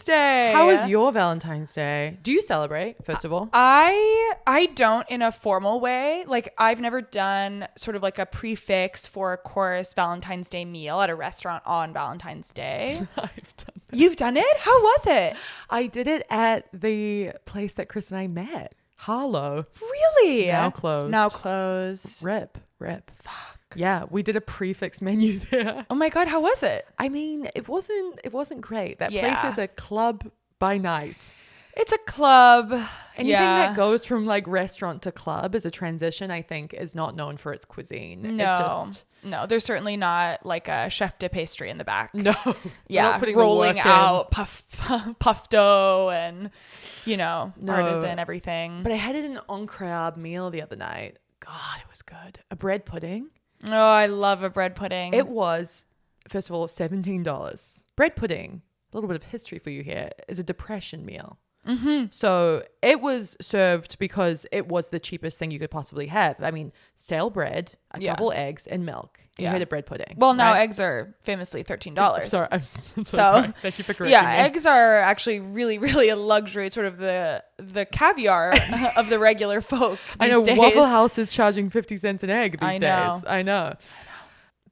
Valentine's Day. How was your Valentine's Day? Do you celebrate, first of all? I don't in a formal way. Like, I've never done sort of like a prefix for a course Valentine's Day meal at a restaurant on Valentine's Day. I've done that. You've done it? How was it? I did it at the place that Chris and I met. Harlow. Really? Now closed. Now closed. Rip. Fuck. Yeah, we did a prefix menu there. Oh my God, how was it? I mean, it wasn't great. That Yeah. place is a club by night. It's a club. Anything that goes from like restaurant to club as a transition, I think, is not known for its cuisine. No, there's certainly not like a chef de pastry in the back. No. Yeah, rolling out puff dough and, artisan everything. But I had it in an en-crab meal the other night. God, it was good. A bread pudding. Oh, I love a bread pudding. It was, first of all, $17. Bread pudding, a little bit of history for you here, is a depression meal. Mm-hmm. So it was served because it was the cheapest thing you could possibly have. I mean, stale bread, a couple eggs, and milk. And you had a bread pudding. Well, now eggs are famously $13. Sorry, I'm so sorry. Thank you for correcting me. Eggs are actually really, really a luxury. It's sort of the caviar of the regular folk. I know days. Waffle House is charging 50 cents an egg these know. days. I know.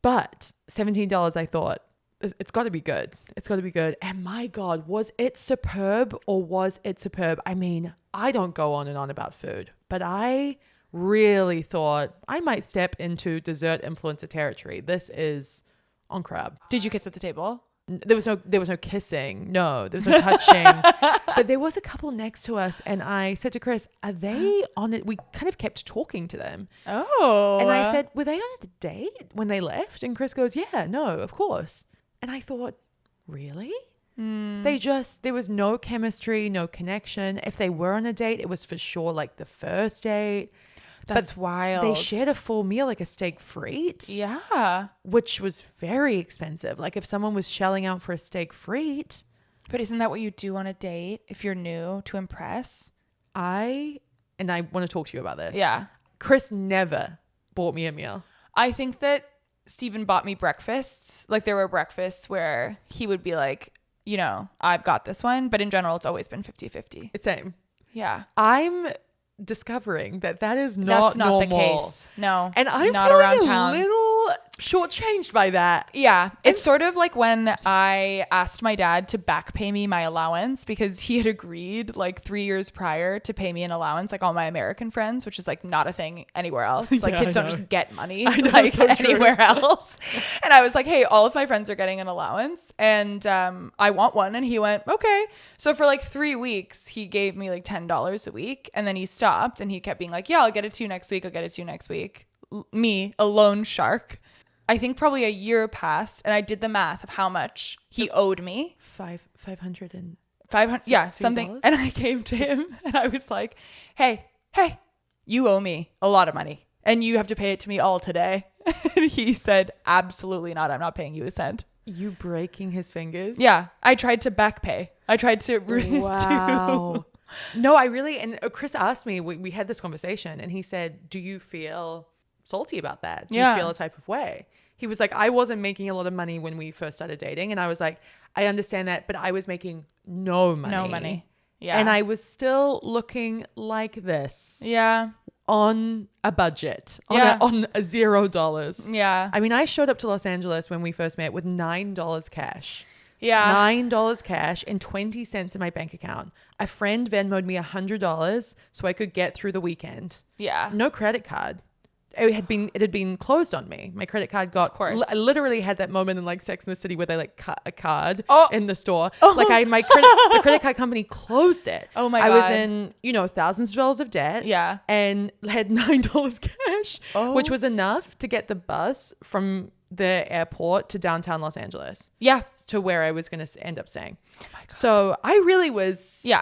But $17, I thought, it's got to be good. It's got to be good. And my God, was it superb or was it superb? I mean, I don't go on and on about food, but I really thought I might step into dessert influencer territory. This is on crab. Did you kiss at the table? There was no kissing. No, there was no touching. But there was a couple next to us, and I said to Chris, "Are they on it?" We kind of kept talking to them. Oh. And I said, "Were they on a date when they left?" And Chris goes, "Yeah, no, of course." And I thought, really? There was no chemistry, no connection. If they were on a date, it was for sure like the first date. That's wild. They shared a full meal, like a steak frite. Yeah. Which was very expensive. Like if someone was shelling out for a steak frite. But isn't that what you do on a date if you're new, to impress? I want to talk to you about this. Yeah. Chris never bought me a meal. I think that Stephen bought me breakfasts. Like there were breakfasts where he would be like, I've got this one. But in general, it's always been 50-50. It's same. Yeah. I'm discovering that is not normal. the case. No. And I'm not feeling around a town. little shortchanged by that. Yeah. It's sort of like when I asked my dad to back pay me my allowance because he had agreed like 3 years prior to pay me an allowance, like all my American friends, which is like not a thing anywhere else. Like kids don't just get money like anywhere else. And I was like, hey, all of my friends are getting an allowance and I want one. And he went, okay. So for like 3 weeks, he gave me like $10 a week. And then he stopped and he kept being like, yeah, I'll get it to you next week. I'll get it to you next week. Me, a lone shark. I think probably a year passed and I did the math of how much he owed me. 500 and 500, yeah, something. And I came to him and I was like, hey, you owe me a lot of money and you have to pay it to me all today. And he said, absolutely not. I'm not paying you a cent. You breaking his fingers? Yeah. I tried to back pay. I tried to. Wow. No, I really, and Chris asked me, we had this conversation and he said, do you feel salty about that? Do you feel a type of way? He was like, I wasn't making a lot of money when we first started dating. And I was like, I understand that, but I was making no money. No money. Yeah. And I was still looking like this. Yeah. On a budget. On $0. Yeah. I mean, I showed up to Los Angeles when we first met with $9 cash. Yeah. $9 cash and 20 cents in my bank account. A friend Venmo'd me $100 so I could get through the weekend. Yeah. No credit card. It had been closed on me. My credit card got, I literally had that moment in like Sex and the City where they like cut a card in the store. Like the credit card company closed it. Oh my God. I was in, thousands of dollars of debt. Yeah. And had $9 cash, which was enough to get the bus from the airport to downtown Los Angeles. Yeah. To where I was going to end up staying. Oh my God. So I really was, you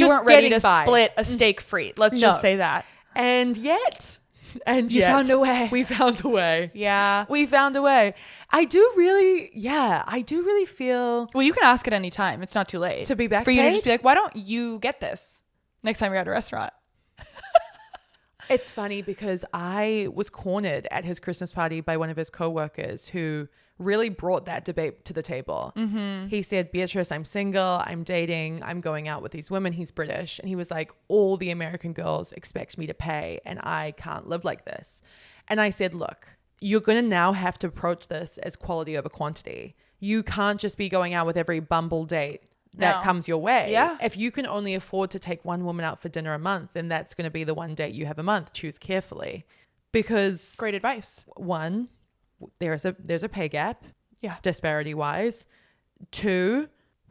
weren't ready to split a steak frite. Let's just say that. And yet... you found a way. We found a way. Yeah. We found a way. I do really feel... Well, you can ask at any time. It's not too late. To be back for you paid? to just be like, why don't you get this next time you're at a restaurant? It's funny because I was cornered at his Christmas party by one of his co-workers who really brought that debate to the table. Mm-hmm. He said, Beatrice, I'm single, I'm dating, I'm going out with these women. He's British. And he was like, all the American girls expect me to pay and I can't live like this. And I said, look, you're going to now have to approach this as quality over quantity. You can't just be going out with every bumble date that comes your way. Yeah. If you can only afford to take one woman out for dinner a month, then that's going to be the one date you have a month. Choose carefully. Because Great advice. one, there's a pay gap. Yeah. Disparity wise. Two,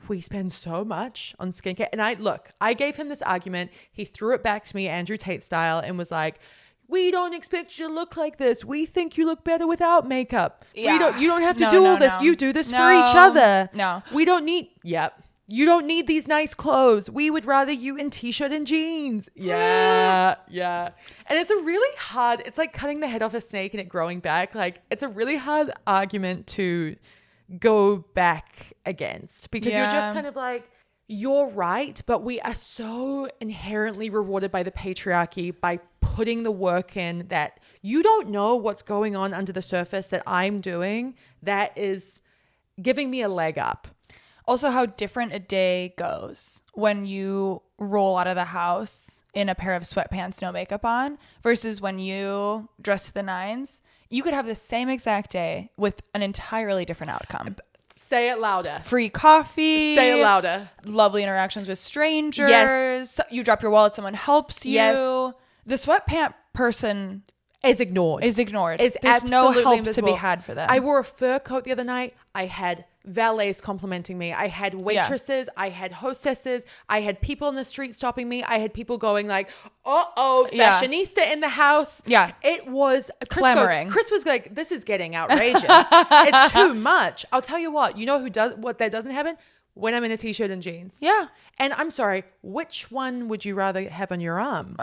we spend so much on skincare. And I gave him this argument. He threw it back to me, Andrew Tate style, and was like, we don't expect you to look like this. We think you look better without makeup. Yeah. You don't have to do all this. You do this for each other. No. We don't need, you don't need these nice clothes. We would rather you in t-shirt and jeans. Yeah. And it's a really hard, it's like cutting the head off a snake and it growing back. Like, it's a really hard argument to go back against because you're just kind of like, you're right, but we are so inherently rewarded by the patriarchy by putting the work in that you don't know what's going on under the surface that I'm doing that is giving me a leg up. Also, how different a day goes when you roll out of the house in a pair of sweatpants, no makeup on, versus when you dress to the nines. You could have the same exact day with an entirely different outcome. Say it louder. Free coffee. Say it louder. Lovely interactions with strangers. Yes. You drop your wallet, someone helps you. Yes. The sweatpant person is ignored. There's absolutely no help invisible. to be had for them. I wore a fur coat the other night. I had valets complimenting me. I had waitresses. I had hostesses. I had people in the street stopping me. I had people going like, fashionista in the house. Yeah. It was clamoring. Chris was like, this is getting outrageous. It's too much. I'll tell you what, what that doesn't happen? When I'm in a t-shirt and jeans. Yeah. And I'm sorry, which one would you rather have on your arm?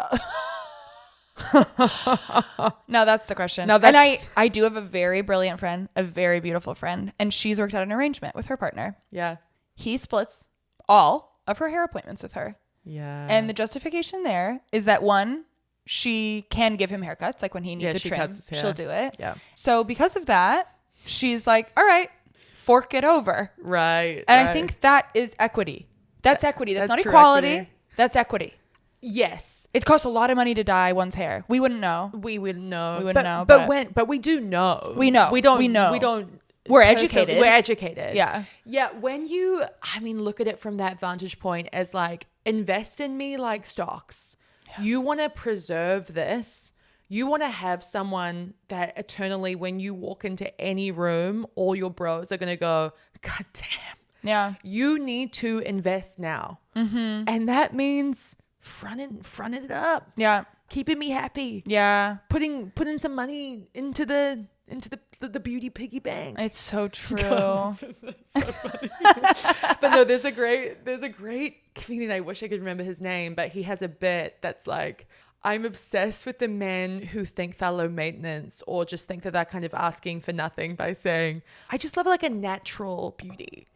No, that's the question. And I do have a very brilliant friend, a very beautiful friend, and she's worked out an arrangement with her partner. Yeah. He splits all of her hair appointments with her. Yeah. And the justification there is that one, she can give him haircuts, like when he needs to trim, cuts his hair. she'll do it. Yeah. So because of that, she's like, all right, fork it over. Right. And I think that is equity. That's equity. That's not true equality. equity. That's equity. Yes. It costs a lot of money to dye one's hair. We wouldn't know. We wouldn't know. But we do know. We know. We don't. We know. We don't. We're educated. We're educated. Yeah. Yeah. When you, look at it from that vantage point as like, invest in me like stocks. Yeah. You want to preserve this. You want to have someone that eternally, when you walk into any room, all your bros are going to go, God damn. Yeah. You need to invest now. Mm-hmm. And that means fronting it up. Yeah. Keeping me happy. Yeah. Putting some money into the beauty piggy bank. It's so true. God, it's so funny. But no, there's a great comedian. I wish I could remember his name, but he has a bit that's like, I'm obsessed with the men who think they're low maintenance or just think that they're kind of asking for nothing by saying, I just love like a natural beauty.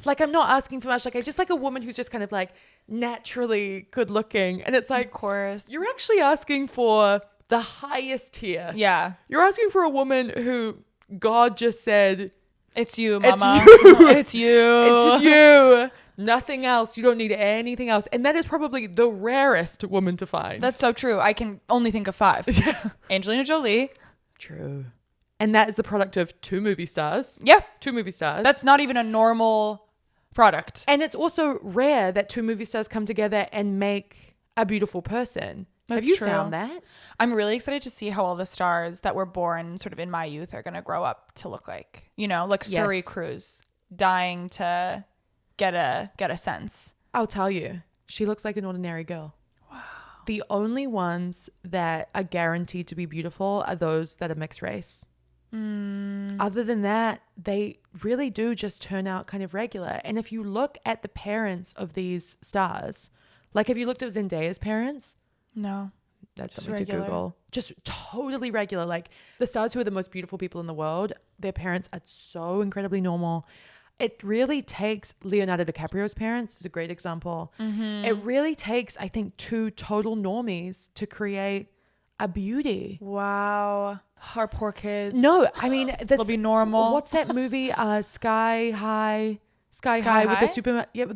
Like, I'm not asking for much. Like, I just like a woman who's just kind of like naturally good looking. And it's like, of course, you're actually asking for the highest tier. Yeah. You're asking for a woman who God just said, it's you, mama. It's you. It's you. It's you. Nothing else. You don't need anything else. And that is probably the rarest woman to find. That's so true. I can only think of 5. Angelina Jolie. True. And that is the product of 2 movie stars. Yeah. 2 movie stars. That's not even a normal product. And it's also rare that 2 movie stars come together and make a beautiful person. That's Have you true. found that? I'm really excited to see how all the stars that were born sort of in my youth are going to grow up to look like, like Suri Cruise, dying to get a sense. I'll tell you, she looks like an ordinary girl. Wow. The only ones that are guaranteed to be beautiful are those that are mixed race. Other than that, they really do just turn out kind of regular. And if you look at the parents of these stars, like have you looked at Zendaya's parents? No. That's just something regular. to Google. Just totally regular. Like the stars who are the most beautiful people in the world, their parents are so incredibly normal. It really takes Leonardo DiCaprio's parents is a great example. Mm-hmm. It really takes, I think, 2 total normies to create a beauty. Wow. Our poor kids. No, I mean, They'll be normal. What's that movie? Sky High with the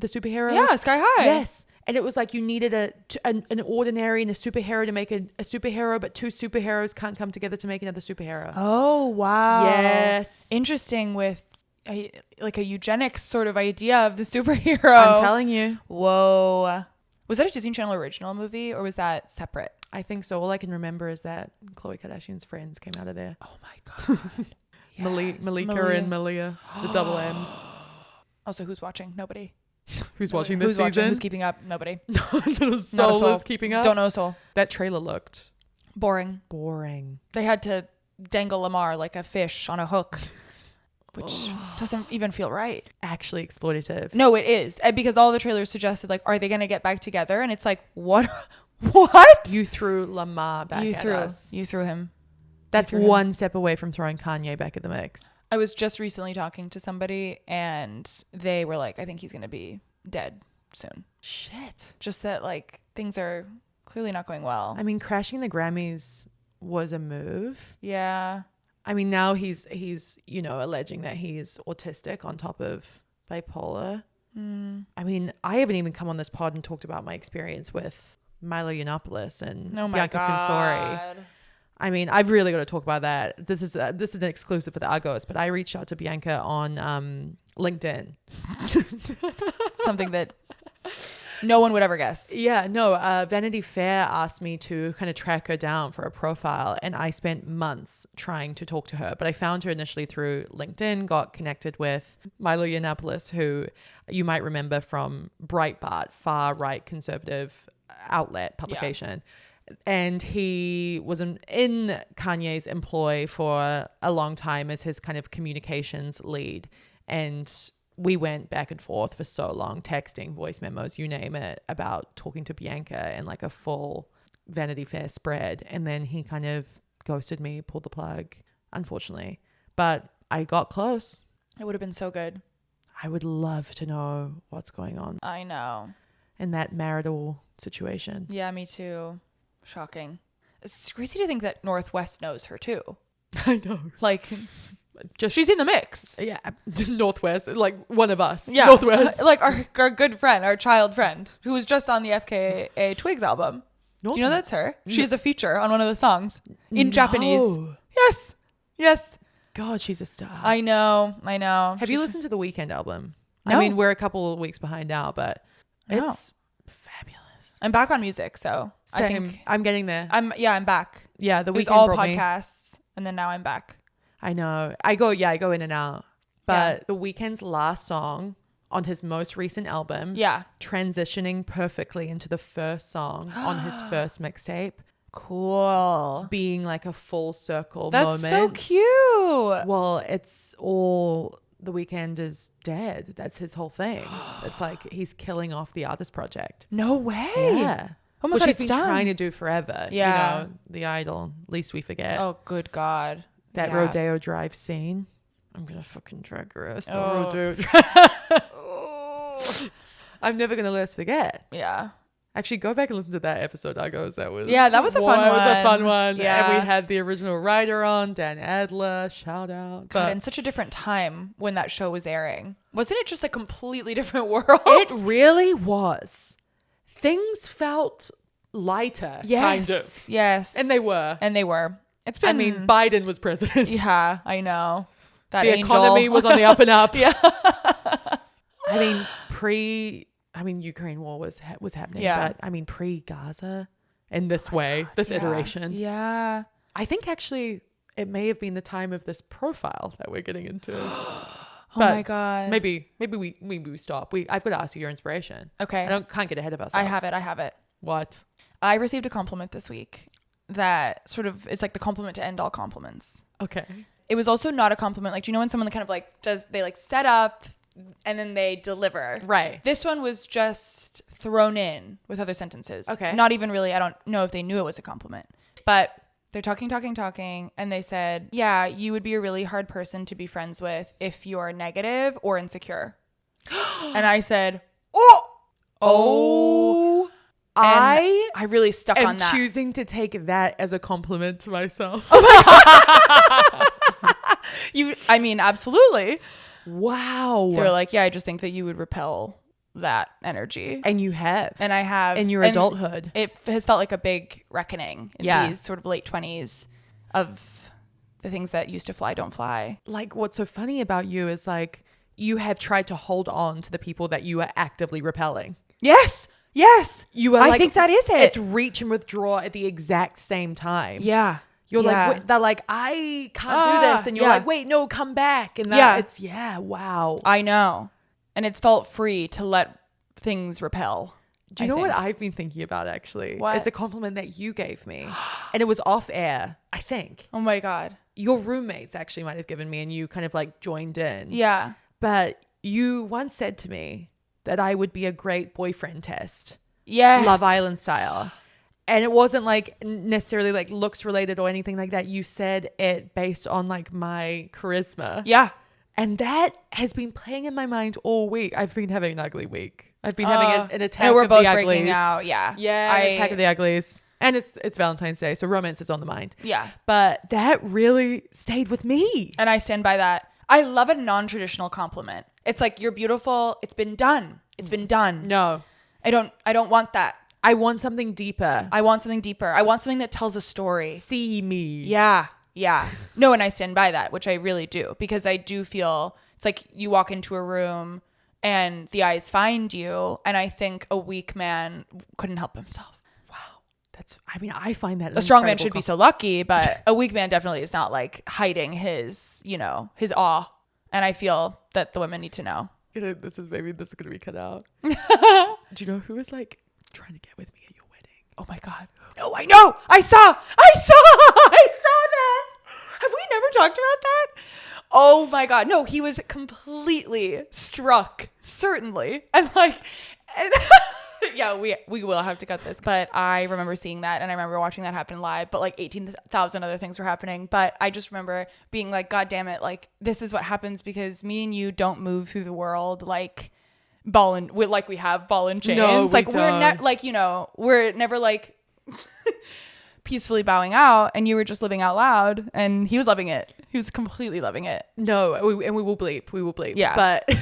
superheroes. Yeah, Sky High. Yes. And it was like you needed an ordinary and a superhero to make a superhero, but two superheroes can't come together to make another superhero. Oh, wow. Yes. Interesting with like a eugenics sort of idea of the superhero. I'm telling you. Whoa. Was that a Disney Channel original movie or was that separate? I think so. All I can remember is that Khloe Kardashian's friends came out of there. Oh my God. Yes. Malika and Malia, the double M's. Also, who's watching? Nobody. Who's watching this season? Watching? Who's keeping up? Nobody. Not a soul is keeping up. Don't know a soul. That trailer looked boring. They had to dangle Lamar like a fish on a hook, which doesn't even feel right. Actually exploitative. No, it is. Because all the trailers suggested, like, are they going to get back together? And it's like, what? What? You threw Lamar back at us. You threw him. That's one step away from throwing Kanye back in the mix. I was just recently talking to somebody and they were like, I think he's going to be dead soon. Shit. Just that, like, things are clearly not going well. I mean, crashing the Grammys was a move. Yeah. I mean, now he's alleging that he's autistic on top of bipolar. I mean, I haven't even come on this pod and talked about my experience with Milo Yiannopoulos and Bianca Censori. I mean, I've really got to talk about that. This is an exclusive for the Uggos, but I reached out to Bianca on LinkedIn. Something that no one would ever guess. Yeah, no. Vanity Fair asked me to kind of track her down for a profile, and I spent months trying to talk to her. But I found her initially through LinkedIn, got connected with Milo Yiannopoulos, who you might remember from Breitbart, far-right conservative outlet publication. Yeah. And he was in Kanye's employ for a long time as his kind of communications lead. And we went back and forth for so long, texting, voice memos, you name it, about talking to Bianca and like a full Vanity Fair spread. And then he kind of ghosted me, pulled the plug, unfortunately. But I got close. It would have been so good. I would love to know what's going on. I know. In that marital situation. Yeah, me too. Shocking. It's crazy to think that Northwest knows her too. I know. Like, just she's in the mix. Yeah. Northwest, like one of us. Yeah. Northwest. Like our good friend, our child friend, who was just on the FKA Twigs album. Do you know that's her? She's a feature on one of the songs in Japanese. Yes. Yes. God, she's a star. I know. Have you listened to the Weeknd album? No. I mean, we're a couple of weeks behind now, but it's fabulous. I'm back on music, so Same. I think I'm getting there. I'm back. Yeah, the Weeknd all brought podcasts, and then now I'm back. I know. I go in and out. But the Weeknd's last song on his most recent album, transitioning perfectly into the first song on his first mixtape. Cool. Being like a full circle moment. That's so cute. Well, it's all The Weeknd is dead. That's his whole thing. It's like he's killing off the artist project. No way. Yeah. Oh my God, he's been trying to do forever. Yeah. You know, the Idol, least we forget. Oh, good God. That Rodeo Drive scene. I'm going to fucking drag her ass. Oh. Rodeo Drive. I'm never going to let us forget. Yeah. Actually, go back and listen to that episode, Uggos. That was a fun one. It was a fun one. Yeah. And we had the original writer on, Dan Adler. Shout out. God, in such a different time when that show was airing. Wasn't it just a completely different world? It really was. Things felt lighter, kind of. Yes. And they were. It's been... I mean, Biden was president. Yeah, I know. That the angel. economy was on the up and up. Yeah. I mean, Ukraine war was happening. Yeah. But I mean, pre-Gaza in this way, this iteration. Yeah. I think actually it may have been the time of this profile that we're getting into. Oh my God. Maybe we stop. I've got to ask you your inspiration. Okay. Can't get ahead of ourselves. I have it. What? I received a compliment this week that sort of, it's like the compliment to end all compliments. Okay. It was also not a compliment. Like, do you know when someone kind of like they like set up and then they deliver? Right. This one was just thrown in with other sentences. Okay. Not even really, I don't know if they knew it was a compliment, but they're talking. And they said, yeah, you would be a really hard person to be friends with if you're negative or insecure. And I said, oh, I really stuck am on that. choosing to take that as a compliment to myself. I mean, absolutely. Wow. They were like, yeah, I just think that you would repel that energy. And you have. And I have. In your and adulthood. It has felt like a big reckoning in Yeah. these sort of late 20s of the things that used to fly don't fly. Like, what's so funny about you is like, you have tried to hold on to the people that you are actively repelling. Yes. Yes. You are I like, think that is it. It's reach and withdraw at the exact same time. Yeah. You're Yeah. like, they're like, I can't do this. And you're yeah. like, wait, no, come back. And that, Yeah. it's, wow. I know. And it's felt free to let things repel. Do you know what I've been thinking about actually? What? It's a compliment that you gave me. And it was off air, I think. Oh my God. Your roommates actually might have given me and you kind of like joined in. Yeah. But you once said to me that I would be a great boyfriend test. Yes. Love Island style. And it wasn't like necessarily like looks related or anything like that. You said it based on like my charisma. Yeah. And that has been playing in my mind all week. I've been having an ugly week. I've been having an attack and we're of both the breaking uglies. out. Yeah. Yeah, an attack of the uglies. And it's Valentine's Day, so romance is on the mind. Yeah. But that really stayed with me. And I stand by that. I love a non-traditional compliment. It's like, you're beautiful. It's been done. It's been done. No. I don't want that. I want something deeper. I want something deeper. I want something that tells a story. See me. Yeah. Yeah. No, and I stand by that, which I really do, because I do feel it's like you walk into a room and the eyes find you. And I think a weak man couldn't help himself. I find that A strong man should be so lucky, but a weak man definitely is not like hiding his awe. And I feel that the women need to know. This is going to be cut out. Do you know who was like trying to get with me at your wedding? Oh my God. No, I know. I saw that. Have we never talked about that? Oh my God. No, he was completely struck, certainly. And yeah, we will have to cut this. But I remember seeing that and I remember watching that happen live, but like 18,000 other things were happening. But I just remember being like, God damn it. Like, this is what happens because me and you don't move through the world like we have ball and chains. No, we're never like peacefully bowing out, and you were just living out loud, and he was loving it. He was completely loving it. No, we will bleep. Yeah. But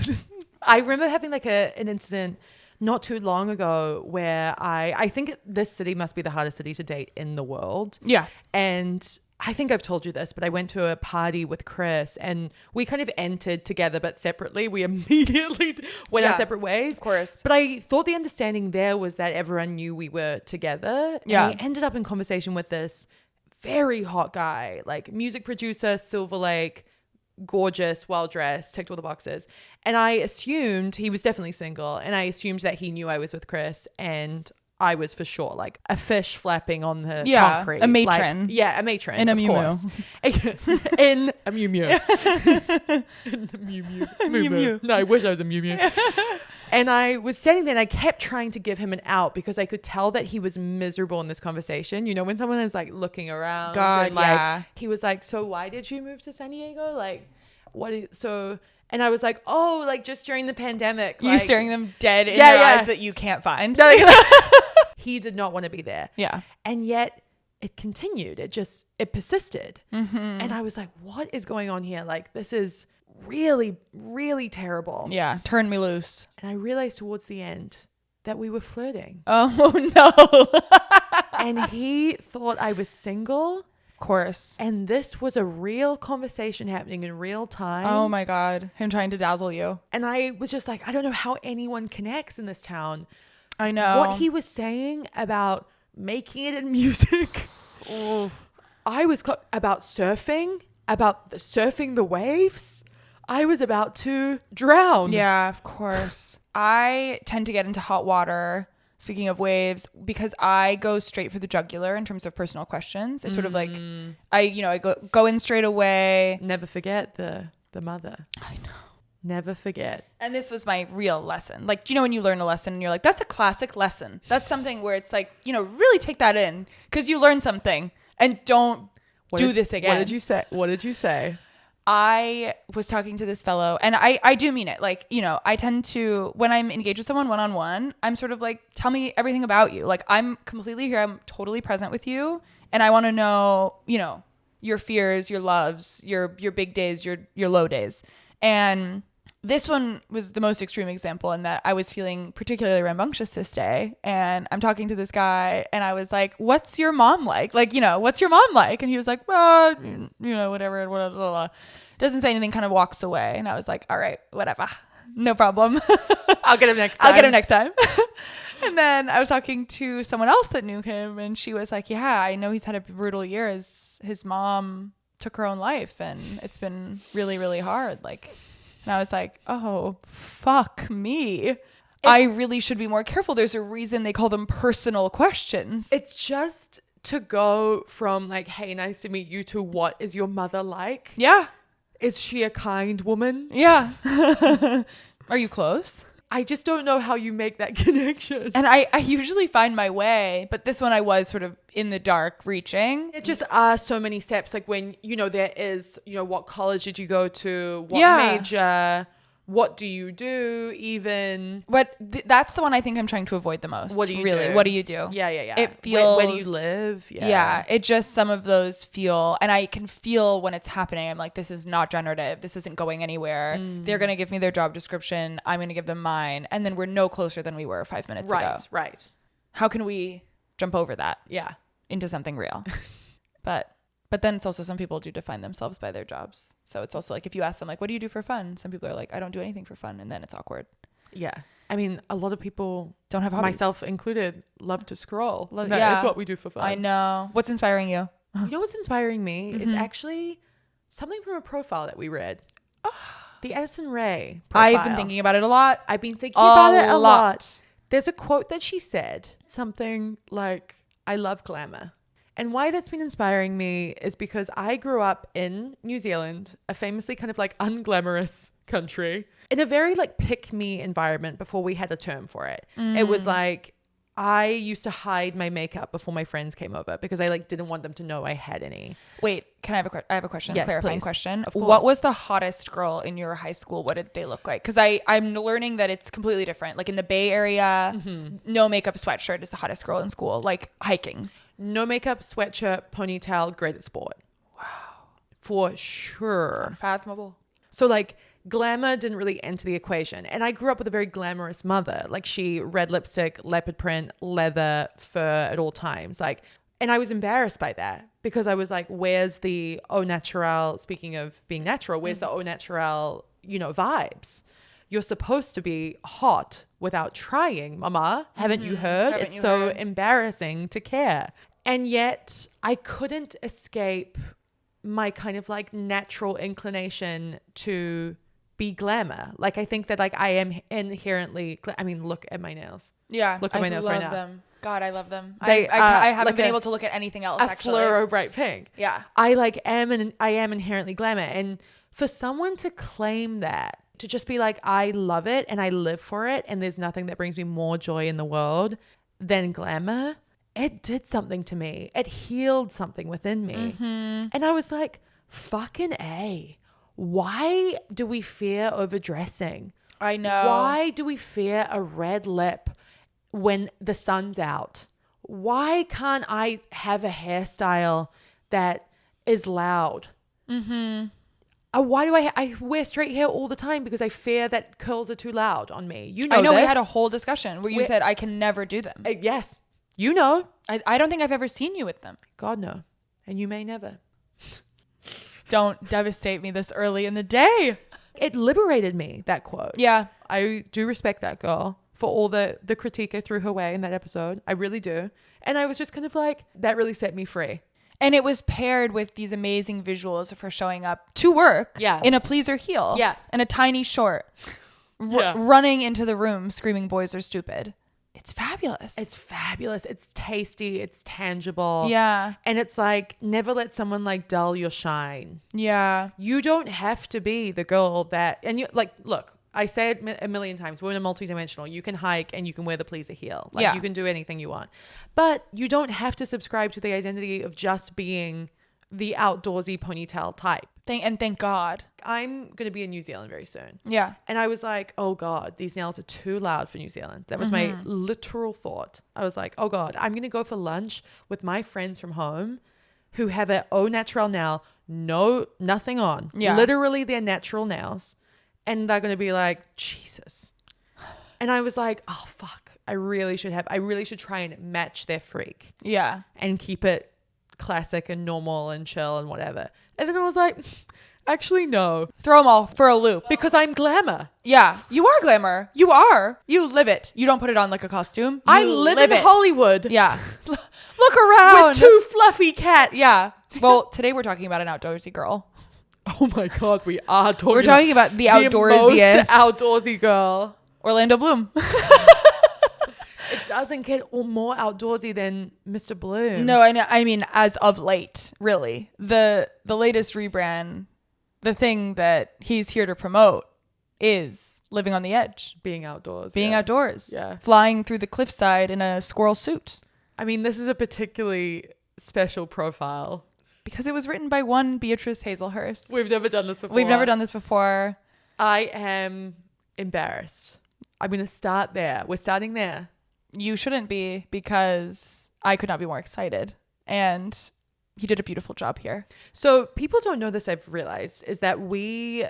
I remember having like an incident not too long ago where I think this city must be the hardest city to date in the world. Yeah. And I think I've told you this, but I went to a party with Chris and we kind of entered together, but separately. We immediately went our separate ways. Of course. But I thought the understanding there was that everyone knew we were together. Yeah. And I ended up in conversation with this very hot guy, like music producer, Silver Lake, gorgeous, well-dressed, ticked all the boxes. And I assumed he was definitely single. And I assumed that he knew I was with Chris and I was for sure like a fish flapping on the concrete. A matron. Like, a matron. In a of Miu course. In a Miu Miu. In a Miu Miu. Miu Miu. No, I wish I was a Miu Miu. And I was standing there and I kept trying to give him an out because I could tell that he was miserable in this conversation. You know, when someone is like looking around. God, and, like, yeah. He was like, so why did you move to San Diego? Like, and I was like, oh, like just during the pandemic. You like, staring them dead in their eyes that you can't find. He did not want to be there. Yeah. And yet it continued. It persisted. Mm-hmm. And I was like, what is going on here? Like, this is really, really terrible. Yeah. Turn me loose. And I realized towards the end that we were flirting. Oh, no. And he thought I was single. Of course. And this was a real conversation happening in real time. Oh, my God. Him trying to dazzle you. And I was just like, I don't know how anyone connects in this town. I know. What he was saying about making it in music. I was about surfing the waves. I was about to drown. Yeah, of course. I tend to get into hot water, speaking of waves, because I go straight for the jugular in terms of personal questions. It's sort of like, I go in straight away. Never forget the mother. I know. Never forget. And this was my real lesson. Like, do you know when you learn a lesson and you're like, that's a classic lesson. That's something where it's like, really take that in because you learn something and don't do this again. What did you say? I was talking to this fellow, and I do mean it. Like, you know, I tend to, when I'm engaged with someone one-on-one, I'm sort of like, tell me everything about you. Like, I'm completely here. I'm totally present with you. And I want to know, you know, your fears, your loves, your big days, your low days. And this one was the most extreme example in that I was feeling particularly rambunctious this day. And I'm talking to this guy and I was like, what's your mom like? Like, you know, what's your mom like? And he was like, well, you know, whatever, blah, blah, blah. Doesn't say anything, kind of walks away. And I was like, all right, whatever. No problem. I'll get him next time. I'll get him next time. And then I was talking to someone else that knew him and she was like, yeah, I know he's had a brutal year. His mom took her own life and it's been really, really hard. Like, and I was like, oh, fuck me. I really should be more careful. There's a reason they call them personal questions. It's just to go from like, hey, nice to meet you, to what is your mother like? Yeah. Is she a kind woman? Yeah. Are you close? I just don't know how you make that connection. And I usually find my way, but this one I was sort of in the dark reaching. It just are so many steps. Like when, you know, there is, you know, what college did you go to? What major? What do you do even? But that's the one I think I'm trying to avoid the most. What do you really do? What do you do? Yeah. It feels... Where do you live? Yeah. It just, some of those feel, and I can feel when it's happening, I'm like, this is not generative. This isn't going anywhere. They're going to give me their job description. I'm going to give them mine. And then we're no closer than we were 5 minutes ago. Right. How can we jump over that? Yeah. Into something real. But then it's also, some people do define themselves by their jobs. So it's also like, if you ask them like, what do you do for fun? Some people are like, I don't do anything for fun. And then it's awkward. Yeah. I mean, a lot of people, don't have hobbies. Myself included, love to scroll. Yeah. That's what we do for fun. I know. What's inspiring you? You know what's inspiring me is actually something from a profile that we read. The Edison Ray profile. I've been thinking about it a lot. I've been thinking about it a lot. There's a quote that she said, something like, I love glamour. And why that's been inspiring me is because I grew up in New Zealand, a famously kind of like unglamorous country, in a very like pick me environment before we had a term for it. It was like, I used to hide my makeup before my friends came over because I like didn't want them to know I had any. Wait, can I have a question? Yes, a clarifying please. question. Of course. What was the hottest girl in your high school? What did they look like? Because I'm learning that it's completely different. Like in the Bay Area, no makeup sweatshirt is the hottest girl in school. Like hiking. No makeup, sweatshirt, ponytail, great at sport. Wow. For sure. Unfathomable. So like glamour didn't really enter the equation. And I grew up with a very glamorous mother. Like she red lipstick, leopard print, leather, fur at all times. Like, and I was embarrassed by that because I was like, where's the au naturel, speaking of being natural, where's the au naturel, you know, vibes? You're supposed to be hot without trying, mama. Haven't you heard? It's so embarrassing to care. And yet I couldn't escape my kind of like natural inclination to be glamour. Like I think that like I am inherently, I mean, look at my nails. Yeah. Look at my nails right now. Them. God, I love them. They, I haven't like been able to look at anything else actually. A fluoro bright pink. Yeah. I like I am inherently glamour. And for someone to claim that, to just be like, I love it and I live for it and there's nothing that brings me more joy in the world than glamour, it did something to me. It healed something within me. And I was like, fucking A. Why do we fear overdressing? I know. Why do we fear a red lip when the sun's out? Why can't I have a hairstyle that is loud? Why do I wear straight hair all the time because I fear that curls are too loud on me? You know, I know this. we had a whole discussion where you said I can never do them. Yes, you know. I don't think I've ever seen you with them. God no, and you may never. Don't devastate me this early in the day. It liberated me, that quote. Yeah, I do respect that girl for all the critique I threw her way in that episode. I really do, and I was just kind of like, that really set me free. And it was paired with these amazing visuals of her showing up to work in a pleaser heel and a tiny short, running into the room screaming, boys are stupid. It's fabulous. It's fabulous. It's tasty. It's tangible. Yeah. And it's like, never let someone like dull your shine. Yeah. You don't have to be the girl that, and you like, look, I say it a million times, women are multidimensional. You can hike and you can wear the pleaser heel. Like you can do anything you want. But you don't have to subscribe to the identity of just being the outdoorsy ponytail type. Thank God. I'm going to be in New Zealand very soon. Yeah. And I was like, oh God, these nails are too loud for New Zealand. That was my literal thought. I was like, oh God, I'm going to go for lunch with my friends from home who have an au naturel nail, nothing on. Yeah. Literally their natural nails. And they're going to be like, Jesus. And I was like, oh fuck, I really should try and match their freak Yeah. and keep it classic and normal and chill and whatever. And then I was like, actually, no, Throw them all for a loop. because I'm glamour. Yeah. You are glamour. You are. You live it. You don't put it on like a costume. I You live in it. Hollywood. Yeah. Look around. With 2 fluffy cats. Yeah. Well, today we're talking about an outdoorsy girl. Oh my God, we are talking. We're talking about the most outdoorsiest outdoorsy girl. Orlando Bloom. It doesn't get more outdoorsy than Mr. Bloom. No, I mean, as of late, really. The latest rebrand, the thing that he's here to promote is living on the edge. Being outdoors. Being outdoors. Yeah. Flying through the cliffside in a squirrel suit. I mean, this is a particularly special profile. Because it was written by one Beatrice Hazelhurst. We've never done this before. We've never done this before. I am embarrassed. I'm going to start there. We're starting there. You shouldn't be, because I could not be more excited. And you did a beautiful job here. So people don't know this, I've realized, is that we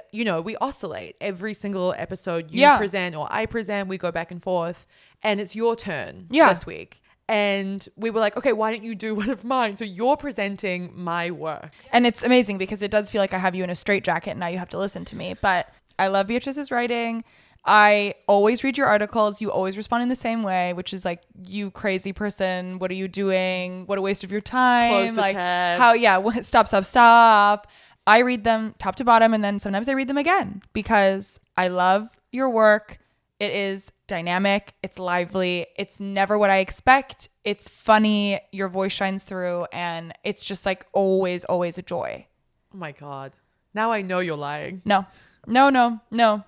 oscillate every single episode. You present or I present, we go back and forth, and it's your turn this week. And we were like, okay, why don't you do one of mine? So you're presenting my work. And it's amazing because it does feel like I have you in a straitjacket and now you have to listen to me. But I love Beatrice's writing. I always read your articles. You always respond in the same way, which is like, you crazy person. What are you doing? What a waste of your time. Close the like tab. Stop. I read them top to bottom. And then sometimes I read them again because I love your work. It is dynamic. It's lively. It's never what I expect. It's funny. Your voice shines through. And it's just like always a joy. Oh my God. Now I know you're lying. No.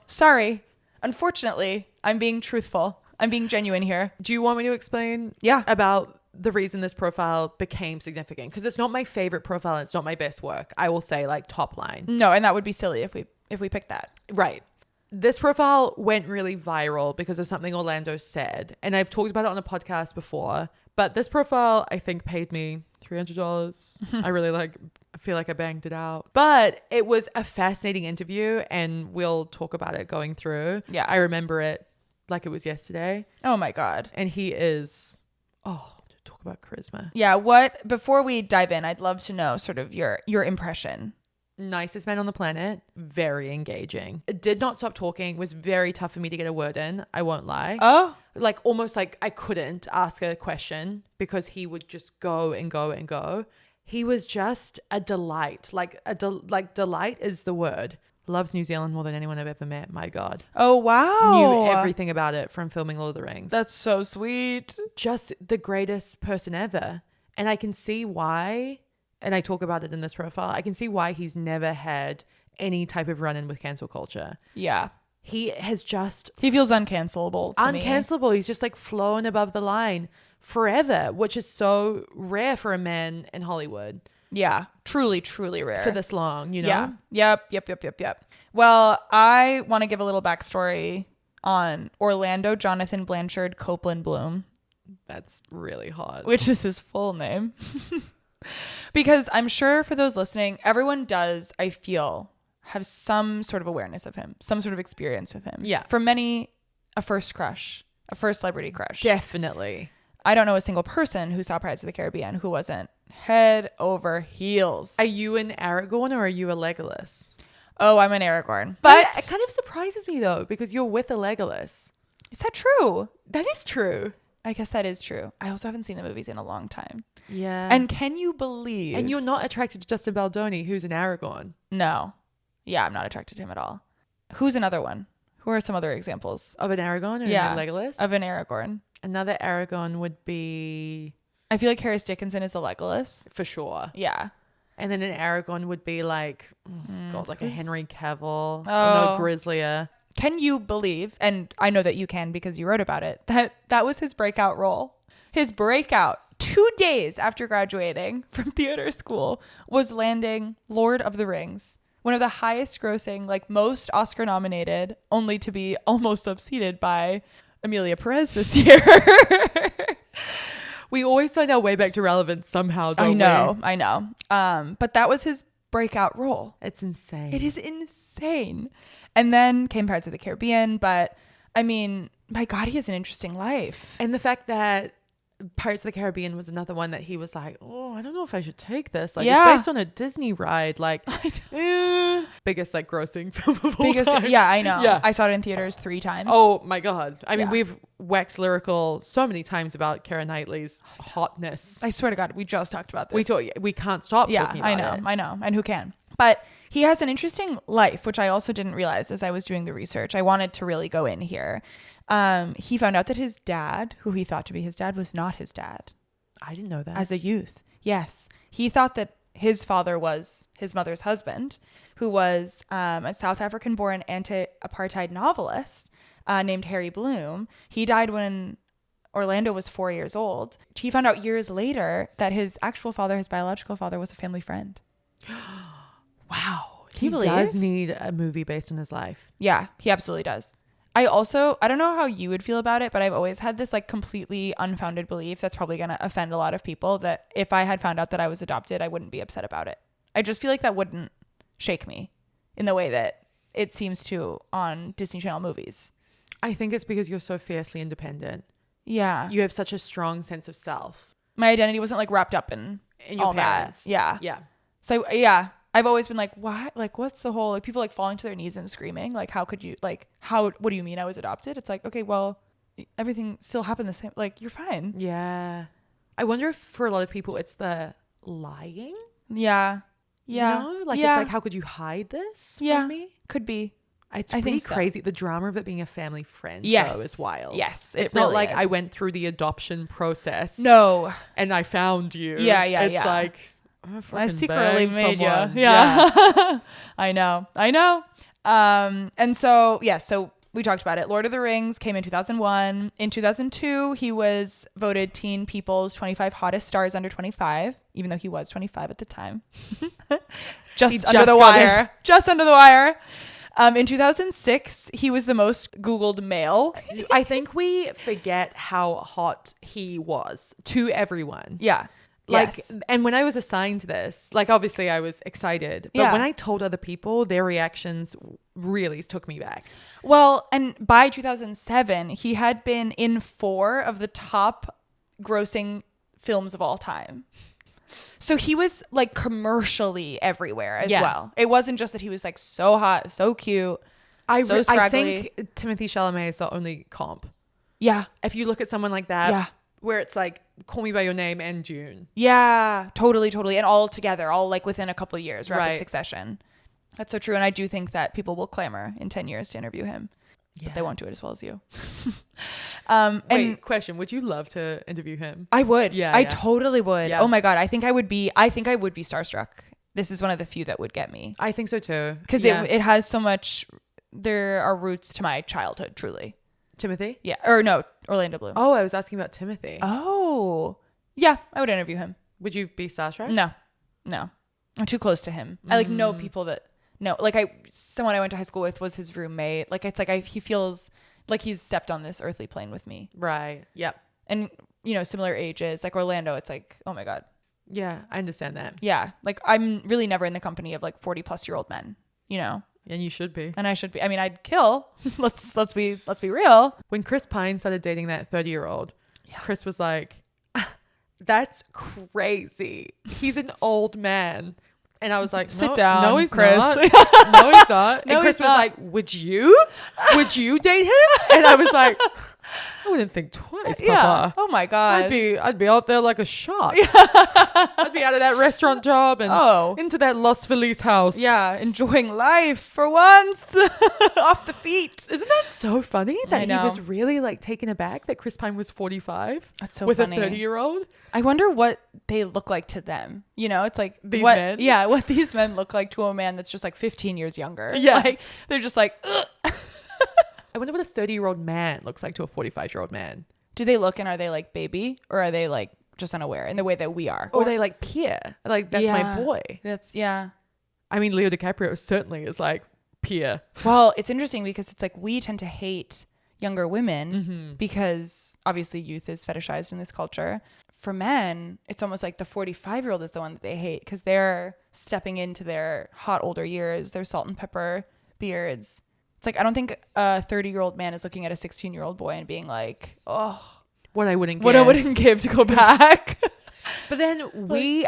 Sorry. Unfortunately, I'm being truthful. I'm being genuine here. Do you want me to explain about the reason this profile became significant? Because it's not my favorite profile and it's not my best work. I will say, like, top line. No, and that would be silly if we picked that. Right. This profile went really viral because of something Orlando said. And I've talked about it on a podcast before. But this profile, I think, paid me $300. I feel like I banged it out. But it was a fascinating interview and we'll talk about it going through. Yeah. I remember it like it was yesterday. Oh my God. And he is, talk about charisma. Yeah. Before we dive in, I'd love to know sort of your impression. Nicest man on the planet. Very engaging. It did not stop talking. It was very tough for me to get a word in. I won't lie. Oh. Like almost like I couldn't ask a question because he would just go and go and go. He was just a delight. Delight is the word. Loves New Zealand more than anyone I've ever met. My God. Oh, wow. Knew everything about it from filming Lord of the Rings. That's so sweet. Just the greatest person ever. And I can see why, and I talk about it in this profile, I can see why he's never had any type of run-in with cancel culture. Yeah. He feels uncancelable to me. Uncancelable. He's just like flown above the line forever, which is so rare for a man in Hollywood. Yeah. Truly rare. For this long, you know? Yeah. Yep. Well, I want to give a little backstory on Orlando Jonathan Blanchard Copeland Bloom. That's really hot. Which is his full name. Because I'm sure for those listening, everyone does, I feel, have some sort of awareness of him, some sort of experience with him. Yeah. For many, a first crush, a first celebrity crush. Definitely. I don't know a single person who saw Pirates of the Caribbean who wasn't head over heels. Are you an Aragorn or are you a Legolas? Oh, I'm an Aragorn. But it kind of surprises me though, because you're with a Legolas. Is that true? That is true. I guess that is true. I also haven't seen the movies in a long time. Yeah. And can you believe? And you're not attracted to Justin Baldoni, who's an Aragorn. No. Yeah, I'm not attracted to him at all. Who's another one? Who are some other examples? Of an Aragorn or a Legolas? Of an Aragorn. Another Aragorn would be... I feel like Harris Dickinson is a Legolas. For sure. Yeah. And then an Aragorn would be like, a Henry Cavill. Oh. No, Grizzlier. Can you believe, and I know that you can because you wrote about it, that was his breakout role. His breakout 2 days after graduating from theater school, was landing Lord of the Rings, one of the highest grossing, like most Oscar nominated, only to be almost upseated by Amelia Perez this year. We always find our way back to relevance somehow, don't we? I know. But that was his breakout role. It's insane. It is insane. And then came Pirates of the Caribbean. But I mean, my God, he has an interesting life. And the fact that Pirates of the Caribbean was another one that he was like, oh, I don't know if I should take this. Like, Yeah. it's based on a Disney ride. Like, biggest like grossing film of all time. Yeah, I know. Yeah. I saw it in theaters 3 times. Oh my God. I mean, Yeah. we've waxed lyrical so many times about Keira Knightley's hotness. I swear to God, we just talked about this. We can't stop talking about it. I know. And who can? But he has an interesting life, which I also didn't realize as I was doing the research. I wanted to really go in here. He found out that his dad, who he thought to be his dad, was not his dad. I didn't know that. As a youth. Yes. He thought that his father was his mother's husband, who was a South African-born anti-apartheid novelist named Harry Bloom. He died when Orlando was 4 years old. He found out years later that his actual father, his biological father, was a family friend. Wow. Can He you believe? does need a movie based on his life. Yeah, he absolutely does. I don't know how you would feel about it, but I've always had this like completely unfounded belief that's probably going to offend a lot of people, that if I had found out that I was adopted, I wouldn't be upset about it. I just feel like that wouldn't shake me in the way that it seems to on Disney Channel movies. I think it's because you're so fiercely independent. Yeah. You have such a strong sense of self. My identity wasn't like wrapped up in your all parents. that. Yeah. Yeah. So yeah, I've always been like, what? Like, what's the whole, like, people like falling to their knees and screaming? Like, how could you, like, what do you mean I was adopted? It's like, okay, well, everything still happened the same. Like, you're fine. Yeah. I wonder if for a lot of people it's the lying. Yeah. Yeah. You know? Like, yeah. it's like, how could you hide this from me? Could be. It's I pretty think so. crazy. The drama of it being a family friend, Yes. though, is wild. Yes. It's it not really like is. I went through the adoption process. No. And I found you. Yeah, It's yeah. like, I fucking secretly banged made someone. you. Yeah. I know. And so, yeah, so we talked about it. Lord of the Rings came in 2001. In 2002, he was voted Teen People's 25 Hottest Stars Under 25, even though he was 25 at the time. just under the wire. Just under the wire. In 2006, he was the most Googled male. I think we forget how hot he was to everyone. Yeah. Like, Yes. and when I was assigned this, like, obviously I was excited, but Yeah. when I told other people, their reactions really took me back. Well, and by 2007, he had been in 4 of the top grossing films of all time. So he was like commercially everywhere as well. It wasn't just that he was like so hot, so cute, so I scraggly. think Timothy Chalamet is the only comp. Yeah. If you look at someone like that, Yeah. where it's like, Call Me By Your Name and June. Yeah, totally. And all together, all like within a couple of years, rapid Right. succession. That's so true. And I do think that people will clamor in 10 years to interview him. Yeah. But they won't do it as well as you. Wait, And question. Would you love to interview him? I would. Yeah, I yeah. totally would. Yeah. Oh my God. I think I would be starstruck. This is one of the few that would get me. I think so too. Because it has so much, there are roots to my childhood, truly. Timothy? Yeah. Or no, Orlando Bloom. Oh, I was asking about Timothy. Oh. Yeah, I would interview him. Would you be starstruck? No. I'm too close to him. I like know people that no. Like someone I went to high school with was his roommate. Like it's like he feels like he's stepped on this earthly plane with me. Right. Yep. And similar ages. Like Orlando, it's like, oh my God. Yeah, I understand that. Yeah. Like I'm really never in the company of like 40-plus-year-old men, And you should be. And I should be. I mean, I'd kill. let's be real. When Chris Pine started dating that 30-year-old, Chris was like, that's crazy. He's an old man. And I was like, Sit down, no, he's Chris. not. No, he's not. No, And Chris he's was not. like, would you date him? And I was like, I wouldn't think twice, Yeah. Papa. Oh my God. I'd be out there like a shot. I'd be out of that restaurant job and into that Los Feliz house. Yeah, enjoying life for once. Off the feet. Isn't that so funny I that he know. was really like taken aback that Chris Pine was 45? That's so with funny. a 30-year-old? I wonder what they look like to them. It's like These what, men? Yeah, what these men look like to a man that's just like 15 years younger. Yeah. Like they're just like, ugh. I wonder what a 30-year-old man looks like to a 45-year-old man. Do they look and are they like baby or are they like just unaware in the way that we are. Or they like peer. Like, that's my boy. Yeah. I mean, Leo DiCaprio certainly is like peer. Well, it's interesting because it's like we tend to hate younger women because obviously youth is fetishized in this culture. For men, it's almost like the 45-year-old is the one that they hate because they're stepping into their hot older years, their salt and pepper beards. It's like, I don't think a 30-year-old man is looking at a 16-year-old boy and being like, oh, What I wouldn't give to go back. But then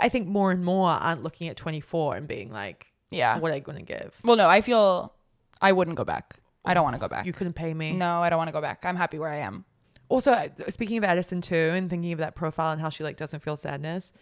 I think more and more aren't looking at 24 and being like, yeah, what are you going to give? Well, no, I feel I wouldn't go back. I don't want to go back. You couldn't pay me. No, I don't want to go back. I'm happy where I am. Also, speaking of Addison too, and thinking of that profile and how she like doesn't feel sadness,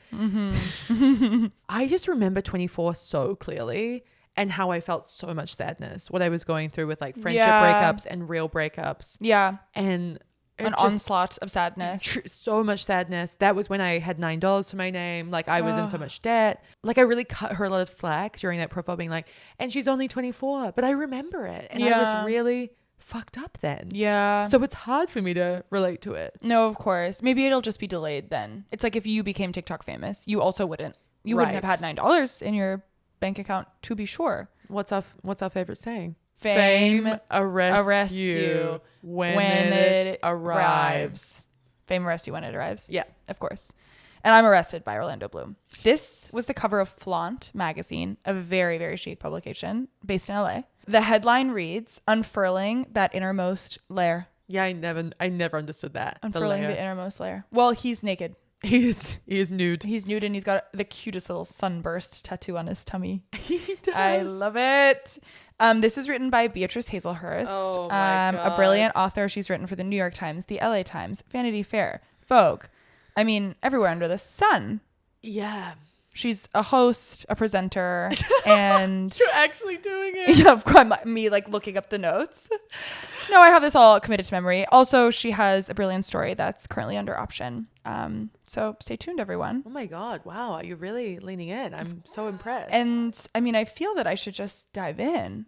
I just remember 24 so clearly and how I felt so much sadness, what I was going through with like friendship breakups and real breakups. Yeah. And an onslaught of sadness. So much sadness. That was when I had $9 to my name. Like I was in so much debt. Like I really cut her a lot of slack during that profile being like, and she's only 24, but I remember it. And I was really fucked up then. Yeah. So it's hard for me to relate to it. No, of course. Maybe it'll just be delayed then. It's like if you became TikTok famous, you also wouldn't have had $9 in your bank account, to be sure. What's our favorite saying? Fame arrests you when it arrives. Fame arrests you when it arrives. Yeah, of course. And I'm arrested by Orlando Bloom. This was the cover of Flaunt magazine, a very, very chic publication based in LA. The headline reads, "Unfurling that innermost layer." Yeah, I never understood that. Unfurling the innermost layer. Well, he's naked. He is nude. He's nude and he's got the cutest little sunburst tattoo on his tummy. He does. I love it. This is written by Beatrice Hazelhurst, oh my God. A brilliant author. She's written for the New York Times, the LA Times, Vanity Fair, Vogue. I mean, everywhere under the sun. Yeah. She's a host, a presenter, and you're actually doing it. Yeah, of course. Me like looking up the notes. No, I have this all committed to memory. Also, she has a brilliant story that's currently under option. So stay tuned, everyone. Oh my God! Wow, you're really leaning in. I'm so impressed. And I mean, I feel that I should just dive in.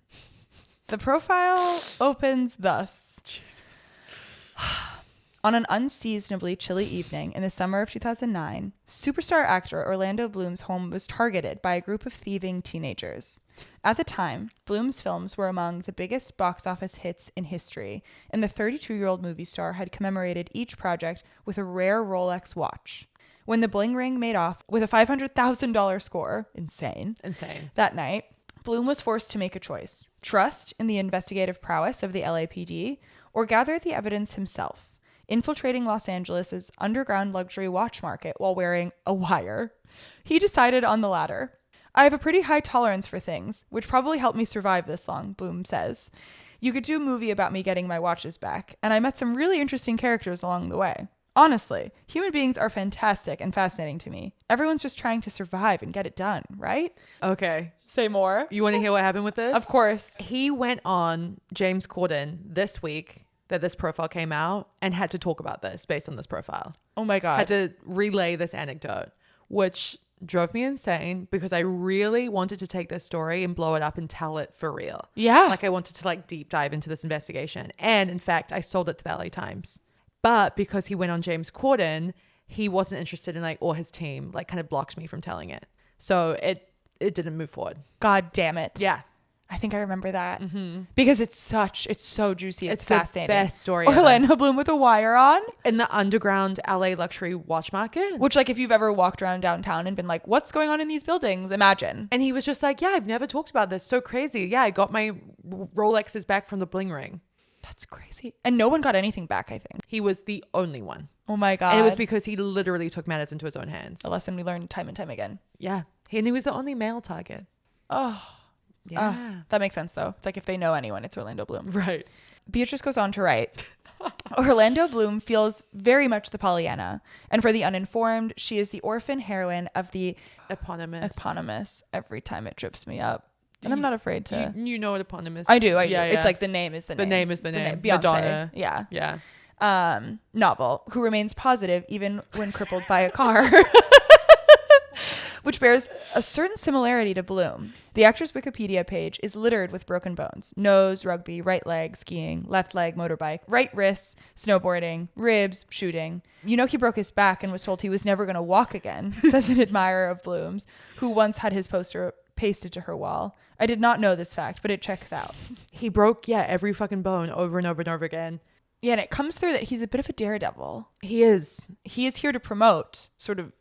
The profile opens thus. Jesus. On an unseasonably chilly evening in the summer of 2009, superstar actor Orlando Bloom's home was targeted by a group of thieving teenagers. At the time, Bloom's films were among the biggest box office hits in history, and the 32-year-old movie star had commemorated each project with a rare Rolex watch. When the bling ring made off with a $500,000 score, insane, that night, Bloom was forced to make a choice: trust in the investigative prowess of the LAPD or gather the evidence himself, infiltrating Los Angeles' underground luxury watch market while wearing a wire. He decided on the latter. "I have a pretty high tolerance for things, which probably helped me survive this long," Bloom says. "You could do a movie about me getting my watches back, and I met some really interesting characters along the way. Honestly, human beings are fantastic and fascinating to me. Everyone's just trying to survive and get it done, right?" Okay. Say more. You want to hear what happened with this? Of course. He went on James Corden this week that this profile came out and had to talk about this based on this profile. Oh my God. Had to relay this anecdote, which drove me insane because I really wanted to take this story and blow it up and tell it for real. Yeah. Like I wanted to like deep dive into this investigation. And in fact, I sold it to the LA Times. But because he went on James Corden, he wasn't interested in like, or his team like kind of blocked me from telling it. So it didn't move forward. God damn it. Yeah. I think I remember that because it's so juicy. It's fascinating. The best story. Orlando Bloom with a wire on in the underground LA luxury watch market. Which, like, if you've ever walked around downtown and been like, "What's going on in these buildings?" Imagine. And he was just like, "Yeah, I've never talked about this. So crazy. Yeah, I got my Rolexes back from the bling ring." That's crazy. And no one got anything back. I think he was the only one. Oh my God! And it was because he literally took matters into his own hands. A lesson we learned time and time again. Yeah, and he was the only male target. Oh. Yeah. That makes sense, though. It's like if they know anyone, it's Orlando Bloom. Right. Beatrice goes on to write, "Orlando Bloom feels very much the Pollyanna. And for the uninformed, she is the orphan heroine of the eponymous. Every time it trips me up. And I'm not afraid to. You know what eponymous? I do. Yeah. It's like the name is the name. The name is the name. Beyonce. Madonna. Yeah. Yeah. Novel, who remains positive even when crippled by a car. which bears a certain similarity to Bloom. The actor's Wikipedia page is littered with broken bones: nose, rugby, right leg, skiing, left leg, motorbike, right wrist, snowboarding, ribs, shooting. You know, he broke his back and was told he was never going to walk again, says an admirer of Bloom's, who once had his poster pasted to her wall. I did not know this fact, but it checks out. He broke, every fucking bone over and over and over again. Yeah, and it comes through that he's a bit of a daredevil. He is. He is here to promote sort of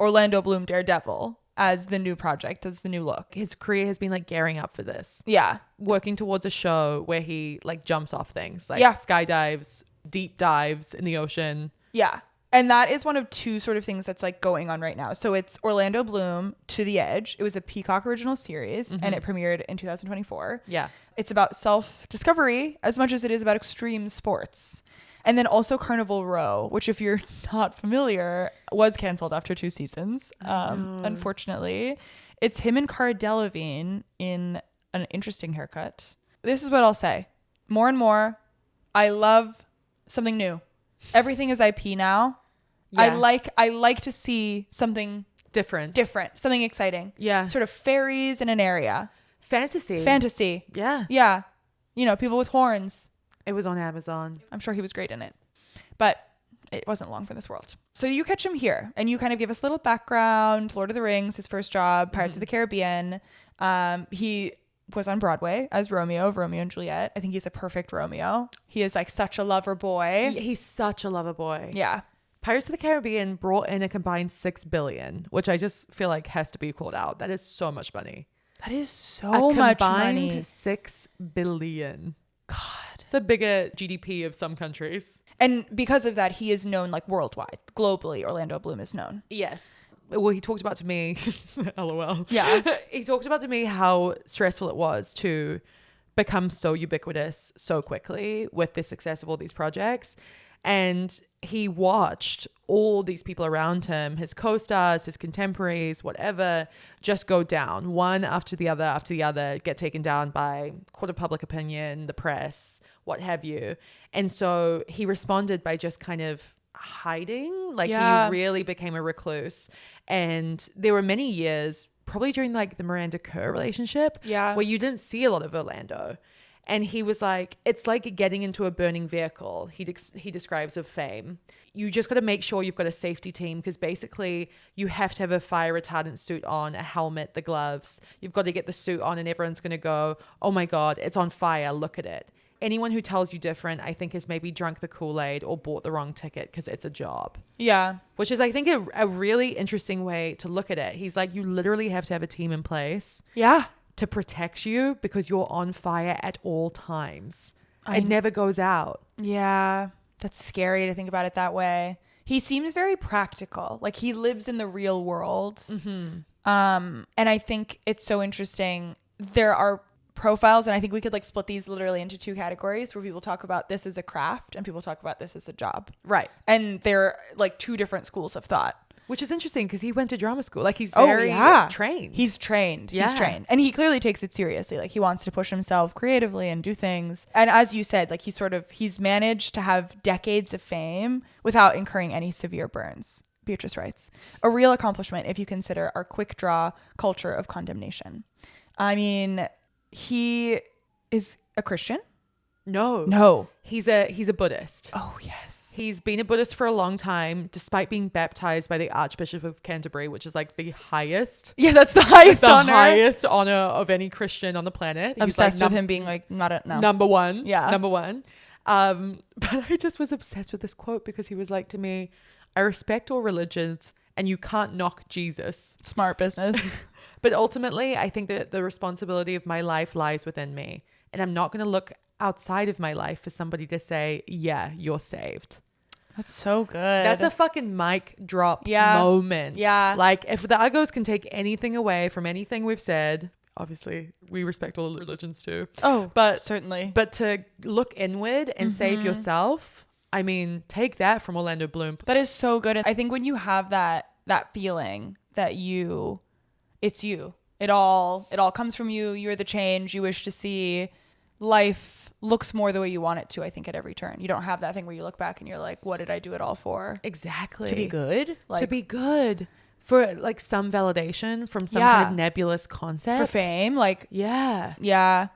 Orlando Bloom Daredevil as the new project, as the new look. His career has been like gearing up for this. Yeah. Working towards a show where he like jumps off things, like skydives, deep dives in the ocean. Yeah. And that is one of two sort of things that's like going on right now. So it's Orlando Bloom to the Edge. It was a Peacock original series and it premiered in 2024. Yeah. It's about self-discovery as much as it is about extreme sports. And then also Carnival Row, which if you're not familiar, was canceled after 2 seasons, unfortunately. It's him and Cara Delevingne in an interesting haircut. This is what I'll say. More and more, I love something new. Everything is IP now. Yeah. I like to see something different, something exciting. Yeah. Sort of fairies in an area. Fantasy. Yeah. Yeah. You know, people with horns. It was on Amazon. I'm sure he was great in it. But it wasn't long for this world. So you catch him here and you kind of give us a little background. Lord of the Rings, his first job, Pirates of the Caribbean. He was on Broadway as Romeo of Romeo and Juliet. I think he's a perfect Romeo. He is like such a lover boy. He's such a lover boy. Yeah. Pirates of the Caribbean brought in a combined $6 billion, which I just feel like has to be called out. That is so much money. That is so much money. $6 billion. God. It's a bigger GDP of some countries. And because of that, he is known like worldwide. Globally, Orlando Bloom is known. Yes. Well, he talked about to me, LOL. Yeah. He talked about to me how stressful it was to become so ubiquitous so quickly with the success of all these projects. And he watched all these people around him, his co-stars, his contemporaries, whatever, just go down one after the other, get taken down by court of public opinion, the press, what have you. And so he responded by just kind of hiding. Like he really became a recluse. And there were many years, probably during like the Miranda Kerr relationship, where you didn't see a lot of Orlando. And he was like, it's like getting into a burning vehicle, he describes, of fame. You just got to make sure you've got a safety team, because basically you have to have a fire retardant suit on, a helmet, the gloves. You've got to get the suit on and everyone's going to go, oh my God, it's on fire. Look at it. Anyone who tells you different, I think, has maybe drunk the Kool-Aid or bought the wrong ticket because it's a job. Yeah. Which is, I think, a really interesting way to look at it. He's like, you literally have to have a team in place. Yeah. To protect you because you're on fire at all times. It never goes out. Yeah. That's scary to think about it that way. He seems very practical. Like he lives in the real world. Mm-hmm. And I think it's so interesting. There are profiles, and I think we could like split these literally into 2 categories where people talk about this as a craft and people talk about this as a job. Right. And they're like 2 different schools of thought. Which is interesting because he went to drama school. Like he's very trained. He's trained. Yeah. He's trained. And he clearly takes it seriously. Like he wants to push himself creatively and do things. And as you said, like he's managed to have decades of fame without incurring any severe burns. Beatrice writes, a real accomplishment if you consider our quick draw culture of condemnation. I mean, he is a Christian. No. He's a Buddhist. Oh, yes. He's been a Buddhist for a long time, despite being baptized by the Archbishop of Canterbury, which is like the highest. Yeah, that's the highest honor. The highest honor of any Christian on the planet. Obsessed with him being like number one. Yeah. Number one. But I just was obsessed with this quote because he was like to me, I respect all religions and you can't knock Jesus. Smart business. But ultimately, I think that the responsibility of my life lies within me. And I'm not going to look outside of my life for somebody to say, yeah, you're saved. That's so good. That's a fucking mic drop moment. Yeah. Like if the uggos can take anything away from anything we've said, obviously we respect all the religions too. Oh, but certainly. But to look inward and save yourself, I mean, take that from Orlando Bloom. That is so good. I think when you have that feeling that it's you, it all comes from you. You're the change you wish to see. Life looks more the way you want it to, I think, at every turn. You don't have that thing where you look back and you're like, what did I do it all for? Exactly. To be good? Like, to be good. for like some validation from some kind of nebulous concept. For fame. Like, yeah. yeah,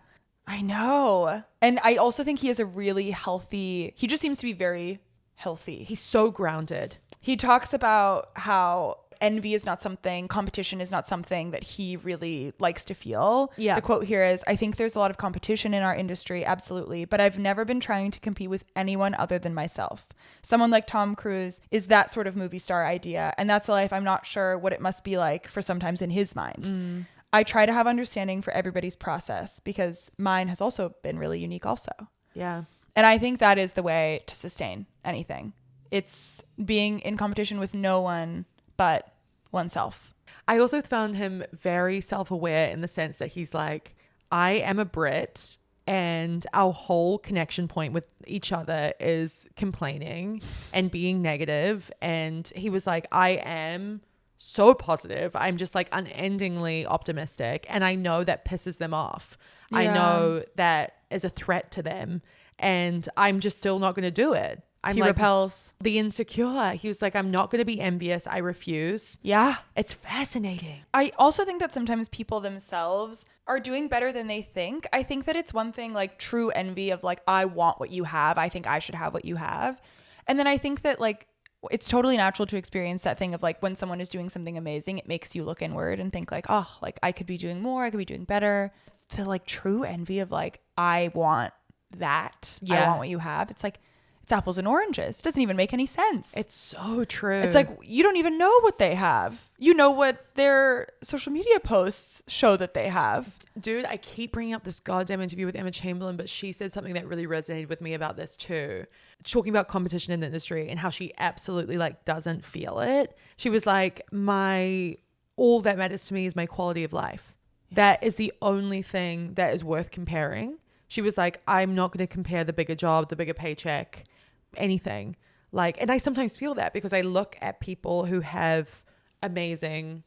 I know. And I also think he has a really healthy, he just seems to be very healthy. He's so grounded. He talks about how envy is not something, competition is not something that he really likes to feel. Yeah. The quote here is, I think there's a lot of competition in our industry, absolutely, but I've never been trying to compete with anyone other than myself. Someone like Tom Cruise is that sort of movie star idea, and that's a life I'm not sure what it must be like for sometimes in his mind. I try to have understanding for everybody's process because mine has also been really unique also. Yeah. And I think that is the way to sustain anything. It's being in competition with no one but oneself. I also found him very self-aware in the sense that he's like, I am a Brit and our whole connection point with each other is complaining and being negative. And he was like, I am so positive. I'm just like unendingly optimistic. And I know that pisses them off. Yeah. I know that is a threat to them. And I'm just still not going to do it. He repels. The insecure. He was like, I'm not going to be envious. I refuse. Yeah. It's fascinating. I also think that sometimes people themselves are doing better than they think. I think that it's one thing, like true envy of like, I want what you have. I think I should have what you have. And then I think that like, it's totally natural to experience that thing of like when someone is doing something amazing, it makes you look inward and think like, oh, like I could be doing more. I could be doing better. The like true envy of like, I want that. Yeah. I want what you have. It's like, it's apples and oranges. It doesn't even make any sense. It's so true. It's like, you don't even know what they have. You know what their social media posts show that they have. Dude, I keep bringing up this goddamn interview with Emma Chamberlain, but she said something that really resonated with me about this too. Talking about competition in the industry and how she absolutely like doesn't feel it. She was like, all that matters to me is my quality of life. That is the only thing that is worth comparing. She was like, I'm not going to compare the bigger job, the bigger paycheck, anything. Like, and I sometimes feel that because I look at people who have amazing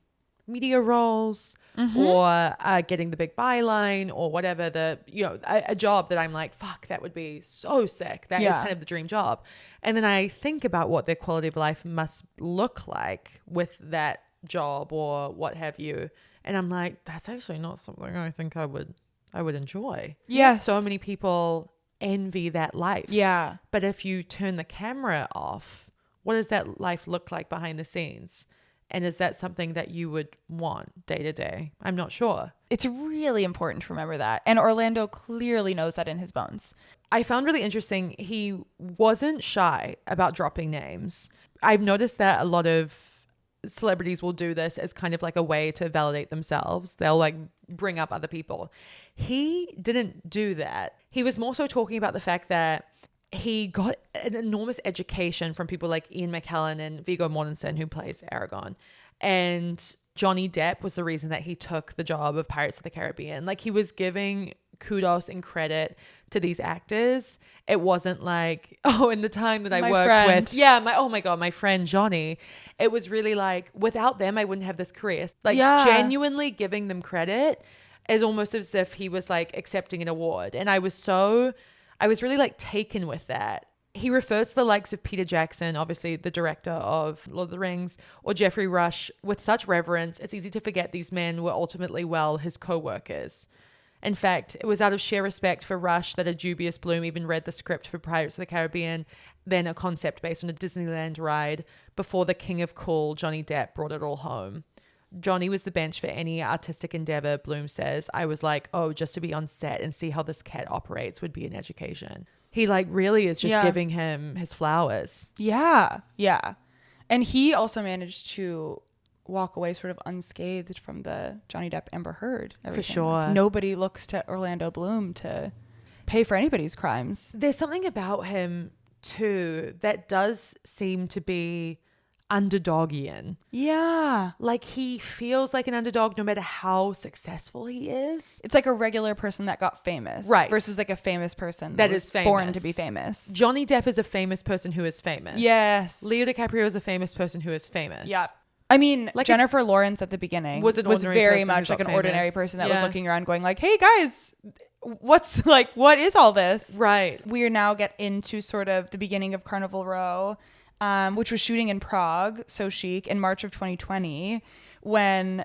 media roles or getting the big byline or whatever, a job that I'm like, fuck, that would be so sick. That is kind of the dream job. And then I think about what their quality of life must look like with that job or what have you. And I'm like, that's actually not something I think I would enjoy. Yes. So many people envy that life. Yeah. But if you turn the camera off, what does that life look like behind the scenes? And is that something that you would want day to day? I'm not sure. It's really important to remember that. And Orlando clearly knows that in his bones. I found really interesting, he wasn't shy about dropping names. I've noticed that a lot of celebrities will do this as kind of like a way to validate themselves. They'll like bring up other people. He didn't do that. He was more so talking about the fact that he got an enormous education from people like Ian McKellen and Viggo Mortensen, who plays Aragorn. And Johnny Depp was the reason that he took the job of Pirates of the Caribbean. Like, he was giving kudos and credit to these actors. It wasn't like, oh, in the time that I worked with, my friend Johnny. It was really like, without them, I wouldn't have this career. Like, genuinely giving them credit is almost as if he was like accepting an award. And I was really like taken with that. He refers to the likes of Peter Jackson, obviously the director of Lord of the Rings, or Jeffrey Rush with such reverence. It's easy to forget these men were ultimately, his co-workers. In fact, it was out of sheer respect for Rush that a dubious Bloom even read the script for Pirates of the Caribbean, then a concept based on a Disneyland ride, before the king of cool, Johnny Depp, brought it all home. Johnny was the bench for any artistic endeavor, Bloom says. I was like, oh, just to be on set and see how this cat operates would be an education. He like really is just giving him his flowers. Yeah. Yeah. And he also managed to walk away sort of unscathed from the Johnny Depp Amber Heard. For sure. Like, nobody looks to Orlando Bloom to pay for anybody's crimes. There's something about him too that does seem to be underdogian. Yeah. Like, he feels like an underdog no matter how successful he is. It's like a regular person that got famous. Right. Versus like a famous person that is famous. Born to be famous. Johnny Depp is a famous person who is famous. Yes. Leo DiCaprio is a famous person who is famous. Yeah. I mean, like Jennifer Lawrence at the beginning was very much like an ordinary person that was looking around going like, hey guys, what is all this? Right. We are now get into sort of the beginning of Carnival Row. which was shooting in Prague, so chic, in March of 2020, when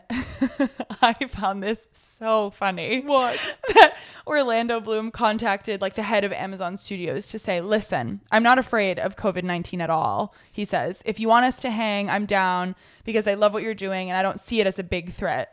I found this so funny. What? That Orlando Bloom contacted like the head of Amazon Studios to say, listen, I'm not afraid of COVID-19 at all. He says, if you want us to hang, I'm down because I love what you're doing and I don't see it as a big threat.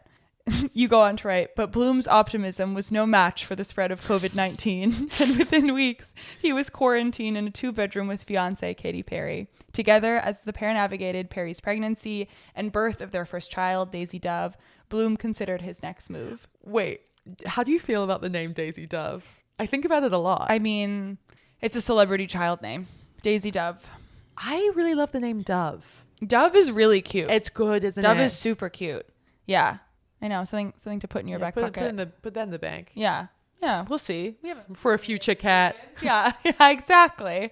You go on to write, but Bloom's optimism was no match for the spread of COVID-19. And within weeks, he was quarantined in a 2-bedroom with fiancée Katy Perry. Together, as the pair navigated Perry's pregnancy and birth of their first child, Daisy Dove, Bloom considered his next move. Wait, how do you feel about the name Daisy Dove? I think about it a lot. I mean, it's a celebrity child name. Daisy Dove. I really love the name Dove. Dove is really cute. It's good, isn't Dove it? is super cute. Yeah. I know, something to put in your back pocket. Put that in the bank. Yeah. Yeah, we'll see. We have For a future cat. yeah, exactly.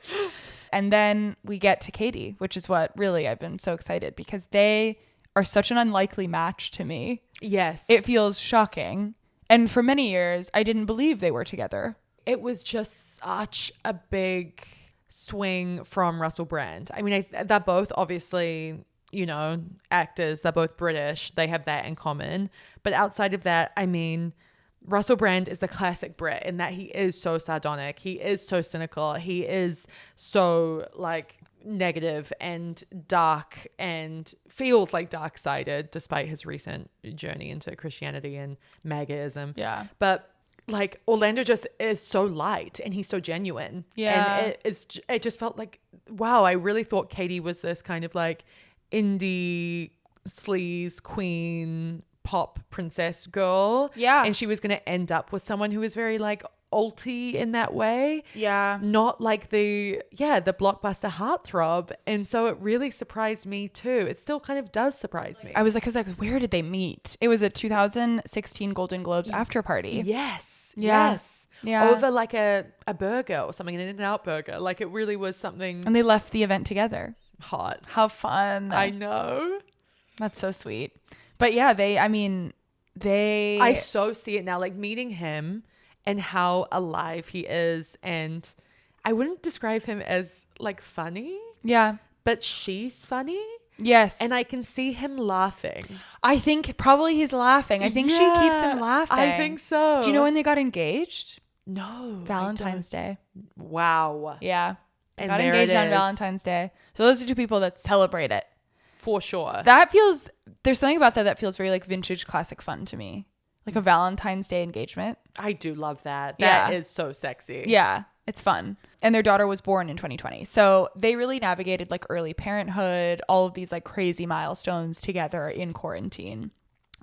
And then we get to Katie, which is what really I've been so excited because they are such an unlikely match to me. Yes. It feels shocking. And for many years, I didn't believe they were together. It was just such a big swing from Russell Brand. I mean, they're both obviously, you know, actors. They're both British. They have that in common. But outside of that, I mean, Russell Brand is the classic Brit in that he is so sardonic. He is so cynical. He is so like negative and dark and feels like dark-sided despite his recent journey into Christianity and MAGAism. Yeah. But like Orlando just is so light and he's so genuine. Yeah. And it just felt like, wow, I really thought Katie was this kind of like indie sleaze queen pop princess girl. Yeah. And she was going to end up with someone who was very like alty in that way. Yeah. Not like the blockbuster heartthrob. And so it really surprised me too. It still kind of does surprise me. I was like, where did they meet? It was a 2016 Golden Globes after party. Yes. Yeah. Yes. Yeah. Over like a burger or something, an In-N-Out burger. Like it really was something And they left the event together. hot. How fun. I know. That's so sweet. But yeah, I so see it now, like meeting him and how alive he is. And I wouldn't describe him as like funny, yeah. but she's funny. Yes. And I can see him laughing. I think probably he's laughing. I think she keeps him laughing. I think so. Do you know when they got engaged? No. Valentine's Day. Wow. Yeah. They And got there engaged it on is. Valentine's Day. So those are two people that celebrate it. For sure. There's something about that feels very like vintage classic fun to me. Like a Valentine's Day engagement. I do love that. Yeah. That is so sexy. Yeah, it's fun. And their daughter was born in 2020. So they really navigated like early parenthood, all of these like crazy milestones together in quarantine.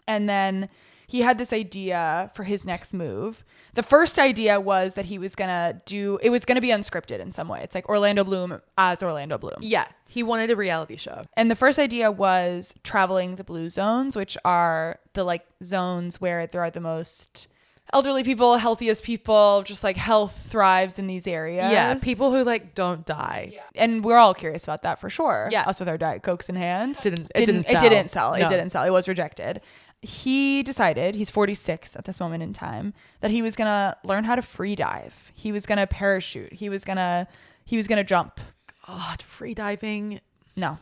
And then he had this idea for his next move. The first idea was that it was going to be unscripted in some way. It's like Orlando Bloom as Orlando Bloom. Yeah. He wanted a reality show. And the first idea was traveling the blue zones, which are the like zones where there are the most elderly people, healthiest people, just like health thrives in these areas. Yeah. People who like don't die. Yeah. And we're all curious about that for sure. Yeah. Us with our Diet Cokes in hand. It didn't sell. It No. didn't sell. It was rejected. He decided, he's 46 at this moment in time, that he was going to learn how to free dive. He was going to parachute. He was going to jump. God, free diving. No.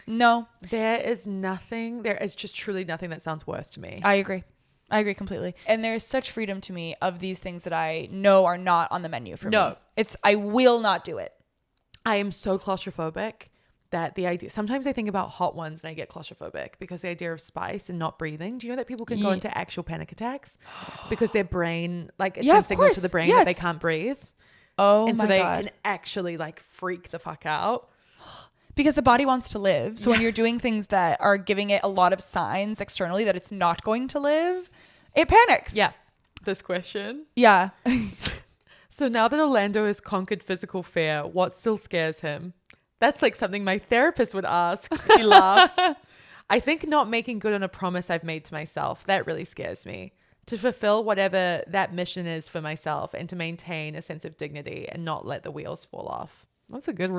There is just truly nothing that sounds worse to me. I agree completely. And there's such freedom to me of these things that I know are not on the menu for me. No. I will not do it. I am so claustrophobic that the idea, sometimes I think about hot ones and I get claustrophobic because the idea of spice and not breathing. Do you know that people can go into actual panic attacks because their brain, like it sends signals to the brain that they can't breathe. Oh and my so they God. can actually like freak the fuck out. Because the body wants to live. So when you're doing things that are giving it a lot of signs externally that it's not going to live, it panics. Yeah. This question. Yeah. So now that Orlando has conquered physical fear, what still scares him? That's like something my therapist would ask. He laughs. I think not making good on a promise I've made to myself. That really scares me. To fulfill whatever that mission is for myself and to maintain a sense of dignity and not let the wheels fall off. That's a good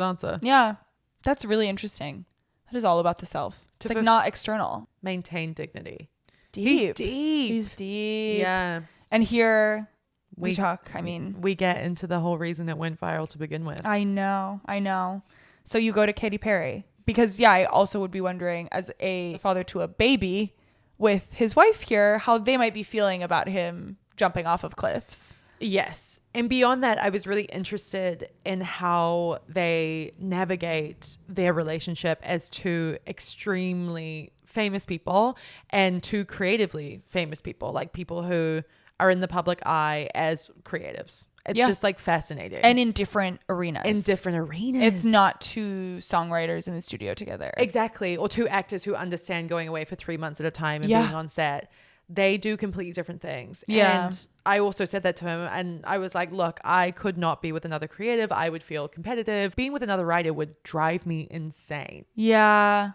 answer. Yeah. That's really interesting. That is all about the self. It's like not external. Maintain dignity. Deep. He's deep. Yeah. And here we talk. I mean, we get into the whole reason it went viral to begin with. I know. So you go to Katy Perry. Because, yeah, I also would be wondering, as a father to a baby with his wife here, how they might be feeling about him jumping off of cliffs. Yes. And beyond that, I was really interested in how they navigate their relationship as two extremely famous people and two creatively famous people, like people who are in the public eye as creatives. It's just like fascinating. And in different arenas. It's not two songwriters in the studio together. Exactly. Or two actors who understand going away for 3 months at a time and being on set. They do completely different things. Yeah. And I also said that to him, and I was like, look, I could not be with another creative. I would feel competitive. Being with another writer would drive me insane. Yeah.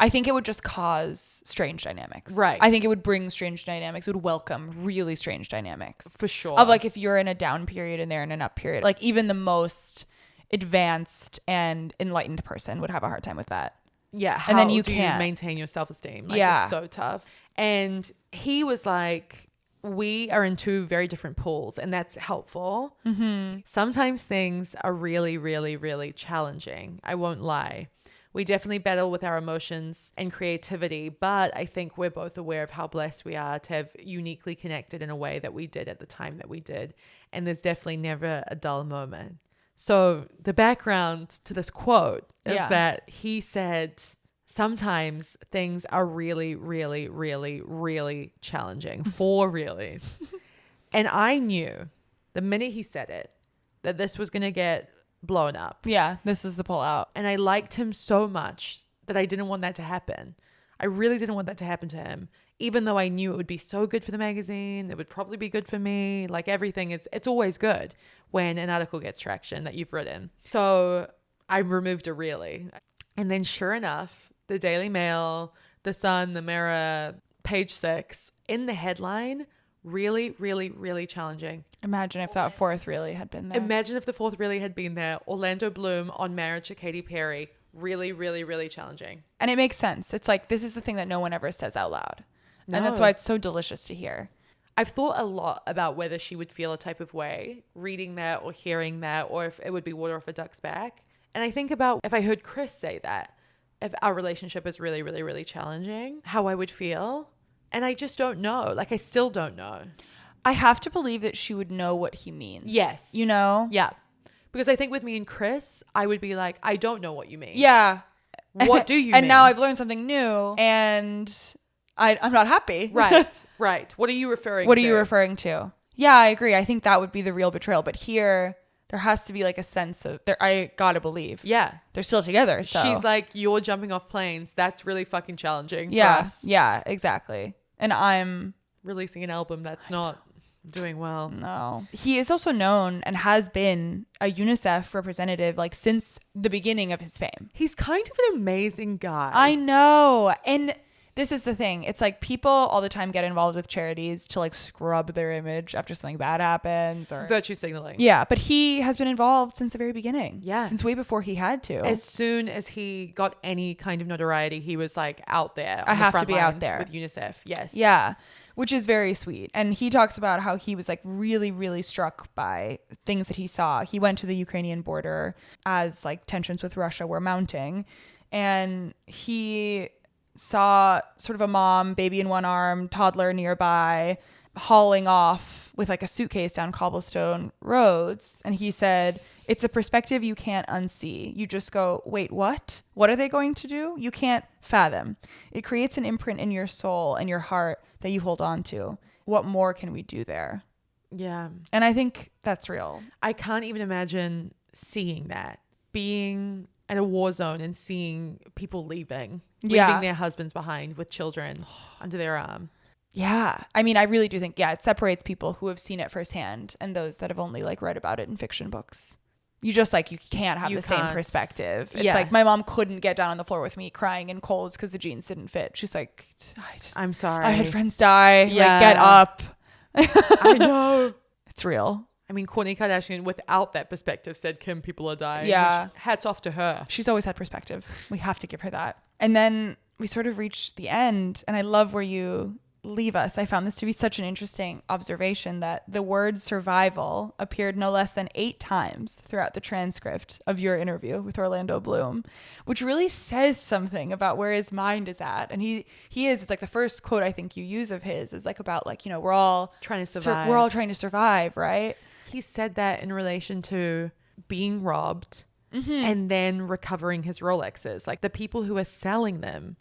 I think it would just cause strange dynamics. Right. I think it would bring strange dynamics. It would welcome really strange dynamics. For sure. Of like if you're in a down period and they're in an up period. Like even the most advanced and enlightened person would have a hard time with that. Yeah. And then you do can't maintain your self-esteem. Like, it's so tough. And he was like, we are in two very different pools, and that's helpful. Mm-hmm. Sometimes things are really, really, really challenging. I won't lie. We definitely battle with our emotions and creativity, but I think we're both aware of how blessed we are to have uniquely connected in a way that we did at the time that we did. And there's definitely never a dull moment. So the background to this quote is that he said, sometimes things are really, really, really, really challenging. 4 reallys. And I knew the minute he said it that this was going to get blown up. Yeah, this is the pullout. And I liked him so much that I didn't want that to happen. I really didn't want that to happen to him, even though I knew it would be so good for the magazine. It would probably be good for me. Like everything, it's always good when an article gets traction that you've written. So I removed a really. And then sure enough, the Daily Mail, the Sun, the Mirror, Page 6, in the headline, really, really, really challenging. Imagine if that 4th really had been there. Imagine if the 4th really had been there. Orlando Bloom on marriage to Katy Perry. Really, really, really challenging. And it makes sense. It's like, this is the thing that no one ever says out loud. No. And that's why it's so delicious to hear. I've thought a lot about whether she would feel a type of way reading that or hearing that, or if it would be water off a duck's back. And I think about if I heard Chris say that, if our relationship is really, really, really challenging, how I would feel. And I just don't know. Like, I still don't know. I have to believe that she would know what he means. Yes. You know? Yeah. Because I think with me and Chris, I would be like, I don't know what you mean. Yeah. What do you mean? And now I've learned something new and I'm not happy. Right. Right. What are you referring to? What are you referring to? Yeah, I agree. I think that would be the real betrayal. But here, there has to be like a sense of, I gotta believe. Yeah. They're still together. So she's like, you're jumping off planes. That's really fucking challenging for us. Yeah, exactly. And I'm releasing an album that's not doing well. No. He is also known and has been a UNICEF representative like since the beginning of his fame. He's kind of an amazing guy. I know. And this is the thing. It's like people all the time get involved with charities to like scrub their image after something bad happens or virtue signaling. Yeah, but he has been involved since the very beginning. Yeah. Since way before he had to. As soon as he got any kind of notoriety, he was like out there. I have to be out there with UNICEF. Yes. Yeah. Which is very sweet. And he talks about how he was like really, really struck by things that he saw. He went to the Ukrainian border as like tensions with Russia were mounting. And he saw sort of a mom, baby in one arm, toddler nearby, hauling off with like a suitcase down cobblestone roads. And he said, it's a perspective you can't unsee. You just go, wait, what? What are they going to do? You can't fathom. It creates an imprint in your soul and your heart that you hold on to. What more can we do there? Yeah. And I think that's real. I can't even imagine seeing that, being at a war zone and seeing people leaving their husbands behind with children under their arm. Yeah. I mean, I really do think, it separates people who have seen it firsthand and those that have only like read about it in fiction books. You just like, you can't have the same perspective. It's like my mom couldn't get down on the floor with me crying in Kohl's because the jeans didn't fit. She's like, I'm sorry. I had friends die. Yeah. Like, get up. I know. It's real. I mean, Kourtney Kardashian, without that perspective, said, Kim, people are dying. Yeah. Hats off to her. She's always had perspective. We have to give her that. And then we sort of reach the end. And I love where you leave us, I found this to be such an interesting observation that the word survival appeared no less than 8 times throughout the transcript of your interview with Orlando Bloom, which really says something about where his mind is at. And he is, it's like the first quote I think you use of his is like about like, you know, we're all trying to survive. We're all trying to survive, right? He said that in relation to being robbed and then recovering his Rolexes. Like the people who are selling them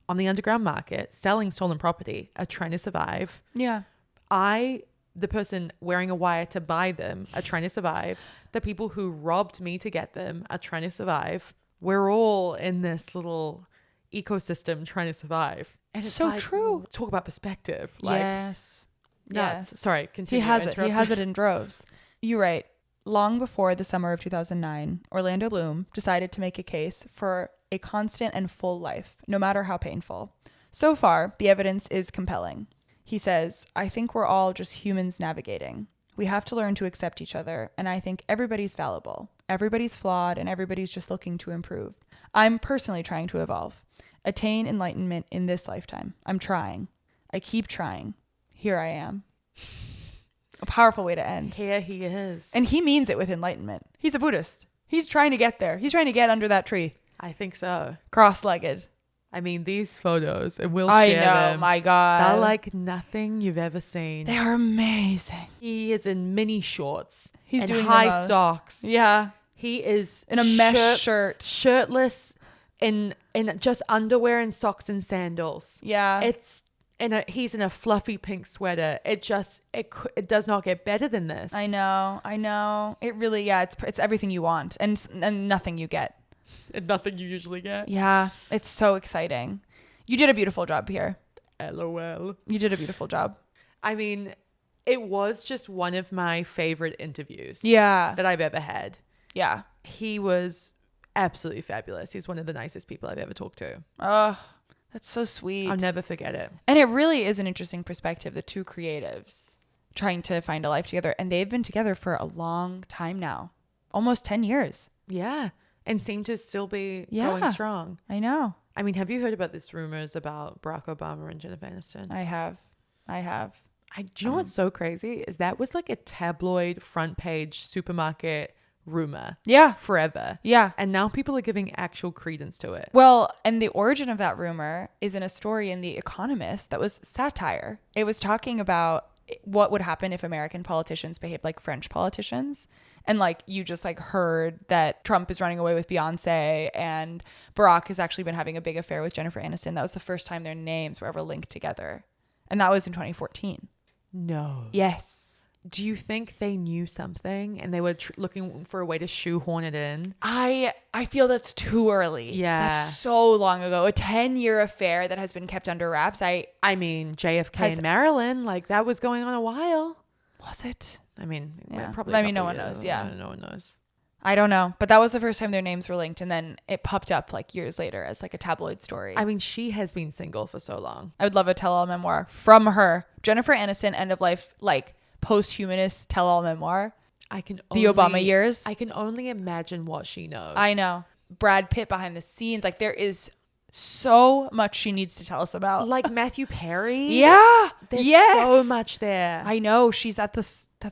on the underground market, selling stolen property, are trying to survive. Yeah. The person wearing a wire to buy them, are trying to survive. The people who robbed me to get them are trying to survive. We're all in this little ecosystem trying to survive. And it's so like, true. Talk about perspective. Like, yes. nuts. Yes. Sorry, continue. He has it in droves. You're right. Long before the summer of 2009, Orlando Bloom decided to make a case for a constant and full life, no matter how painful. So far, the evidence is compelling. He says, I think we're all just humans navigating. We have to learn to accept each other, and I think everybody's fallible. Everybody's flawed, and everybody's just looking to improve. I'm personally trying to evolve, attain enlightenment in this lifetime. I'm trying. I keep trying. Here I am. A powerful way to end. Here he is. And he means it with enlightenment. He's a Buddhist. He's trying to get there. He's trying to get under that tree. I think so. Cross-legged. I mean, these photos, and we'll I share know, them. my God. They're like nothing you've ever seen. They are amazing. He is in mini shorts. He's and doing the high most. socks. Yeah. He is In a mesh shirt. shirtless, in just underwear and socks and sandals. Yeah. He's in a fluffy pink sweater. It does not get better than this. I know. It really, yeah, it's everything you want and nothing you get. And nothing you usually get. Yeah. It's so exciting. You did a beautiful job here. LOL. You did a beautiful job. I mean, it was just one of my favorite interviews Yeah. that I've ever had. Yeah. He was absolutely fabulous. He's one of the nicest people I've ever talked to. Oh, that's so sweet. I'll never forget it. And it really is an interesting perspective, the two creatives trying to find a life together. And they've been together for a long time now, almost 10 years. Yeah. And seem to still be Yeah. going strong. I know. I mean, have you heard about this rumors about Barack Obama and Jennifer Aniston? I have. Do you know what's so crazy is that was like a tabloid front page supermarket rumor. Yeah. Forever. Yeah. And now people are giving actual credence to it. Well, and the origin of that rumor is in a story in The Economist that was satire. It was talking about what would happen if American politicians behaved like French politicians. And like you just like heard that Trump is running away with Beyonce and Barack has actually been having a big affair with Jennifer Aniston. That was the first time their names were ever linked together. And that was in 2014. No. Yes. Do you think they knew something and they were looking for a way to shoehorn it in? I feel that's too early. Yeah. That's so long ago. A 10-year affair that has been kept under wraps. I mean, JFK and Marilyn, like that was going on a while. Was it? I mean, Yeah. probably. I mean, no one knows. Yeah. No one knows. I don't know. But that was the first time their names were linked. And then it popped up like years later as like a tabloid story. I mean, she has been single for so long. I would love a tell-all memoir from her. Jennifer Aniston, end of life, like post-humanist tell-all memoir. The Obama years. I can only imagine what she knows. I know. Brad Pitt behind the scenes. Like there is so much she needs to tell us about. Like Matthew Perry. Yeah. There's yes. so much there. I know. She's at the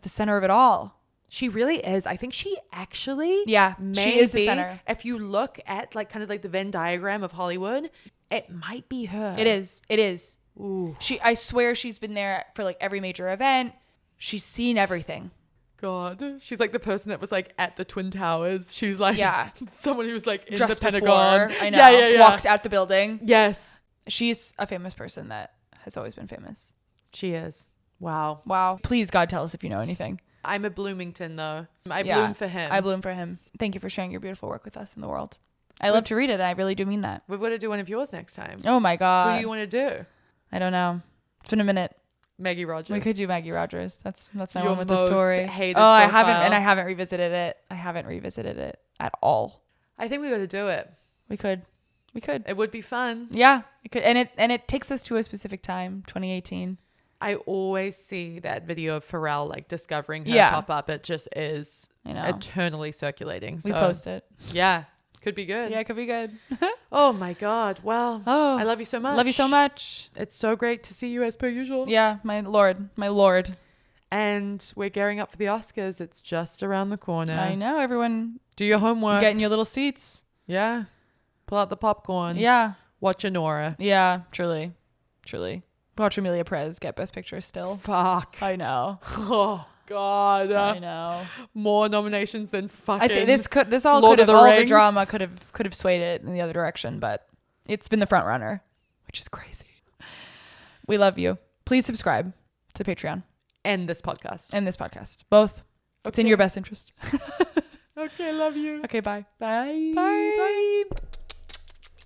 center of it all. She really is. I think she actually, Yeah, she is the center. If you look at like kind of like the Venn diagram of Hollywood, it might be her. It is. Ooh. I swear she's been there for like every major event. She's seen everything. God, she's like the person that was like at the Twin Towers. She was like, Yeah. someone who was like in Just the Pentagon. before, I know. Yeah. Walked out the building. Yes, She's a famous person that has always been famous. she is. Wow. Wow. Please, God, tell us if you know anything. I'm a Bloomington though. I Yeah, bloom for him. I bloom for him. Thank you for sharing your beautiful work with us in the world. I love to read it. And I really do mean that. We've got to do one of yours next time. Oh my Who God. do you want to do? I don't know. It's been a minute. Maggie Rogers. We could do Maggie Rogers. That's my Your one with the most story. hated I profile. haven't revisited it. I haven't revisited it at all. I think we got to do it. We could. It would be fun. Yeah, it could. And it takes us to a specific time, 2018. I always see that video of Pharrell like discovering her Yeah. pop up. It just is I know. eternally circulating. So We post it. Yeah. Could be good. Yeah, it could be good. Oh my God. Well, Oh, I love you so much. love you so much. It's so great to see you as per usual. Yeah, my lord, my lord. And we're gearing up for the Oscars. It's just around the corner. I know, everyone. Do your homework. Get in your little seats. Yeah. Pull out the popcorn. Yeah. Watch Anora. Yeah, truly. Watch Amelia Perez get Best Picture still. Fuck. I know. Oh God. I know. More nominations than fucking. I think this all Lord could of have the all the Rings. drama could have swayed it in the other direction, but it's been the front runner, which is crazy. We love you. Please subscribe to Patreon End this podcast. and this podcast. Both. It's in Okay. your best interest. Okay, love you. Okay, bye. Bye. Bye. Bye.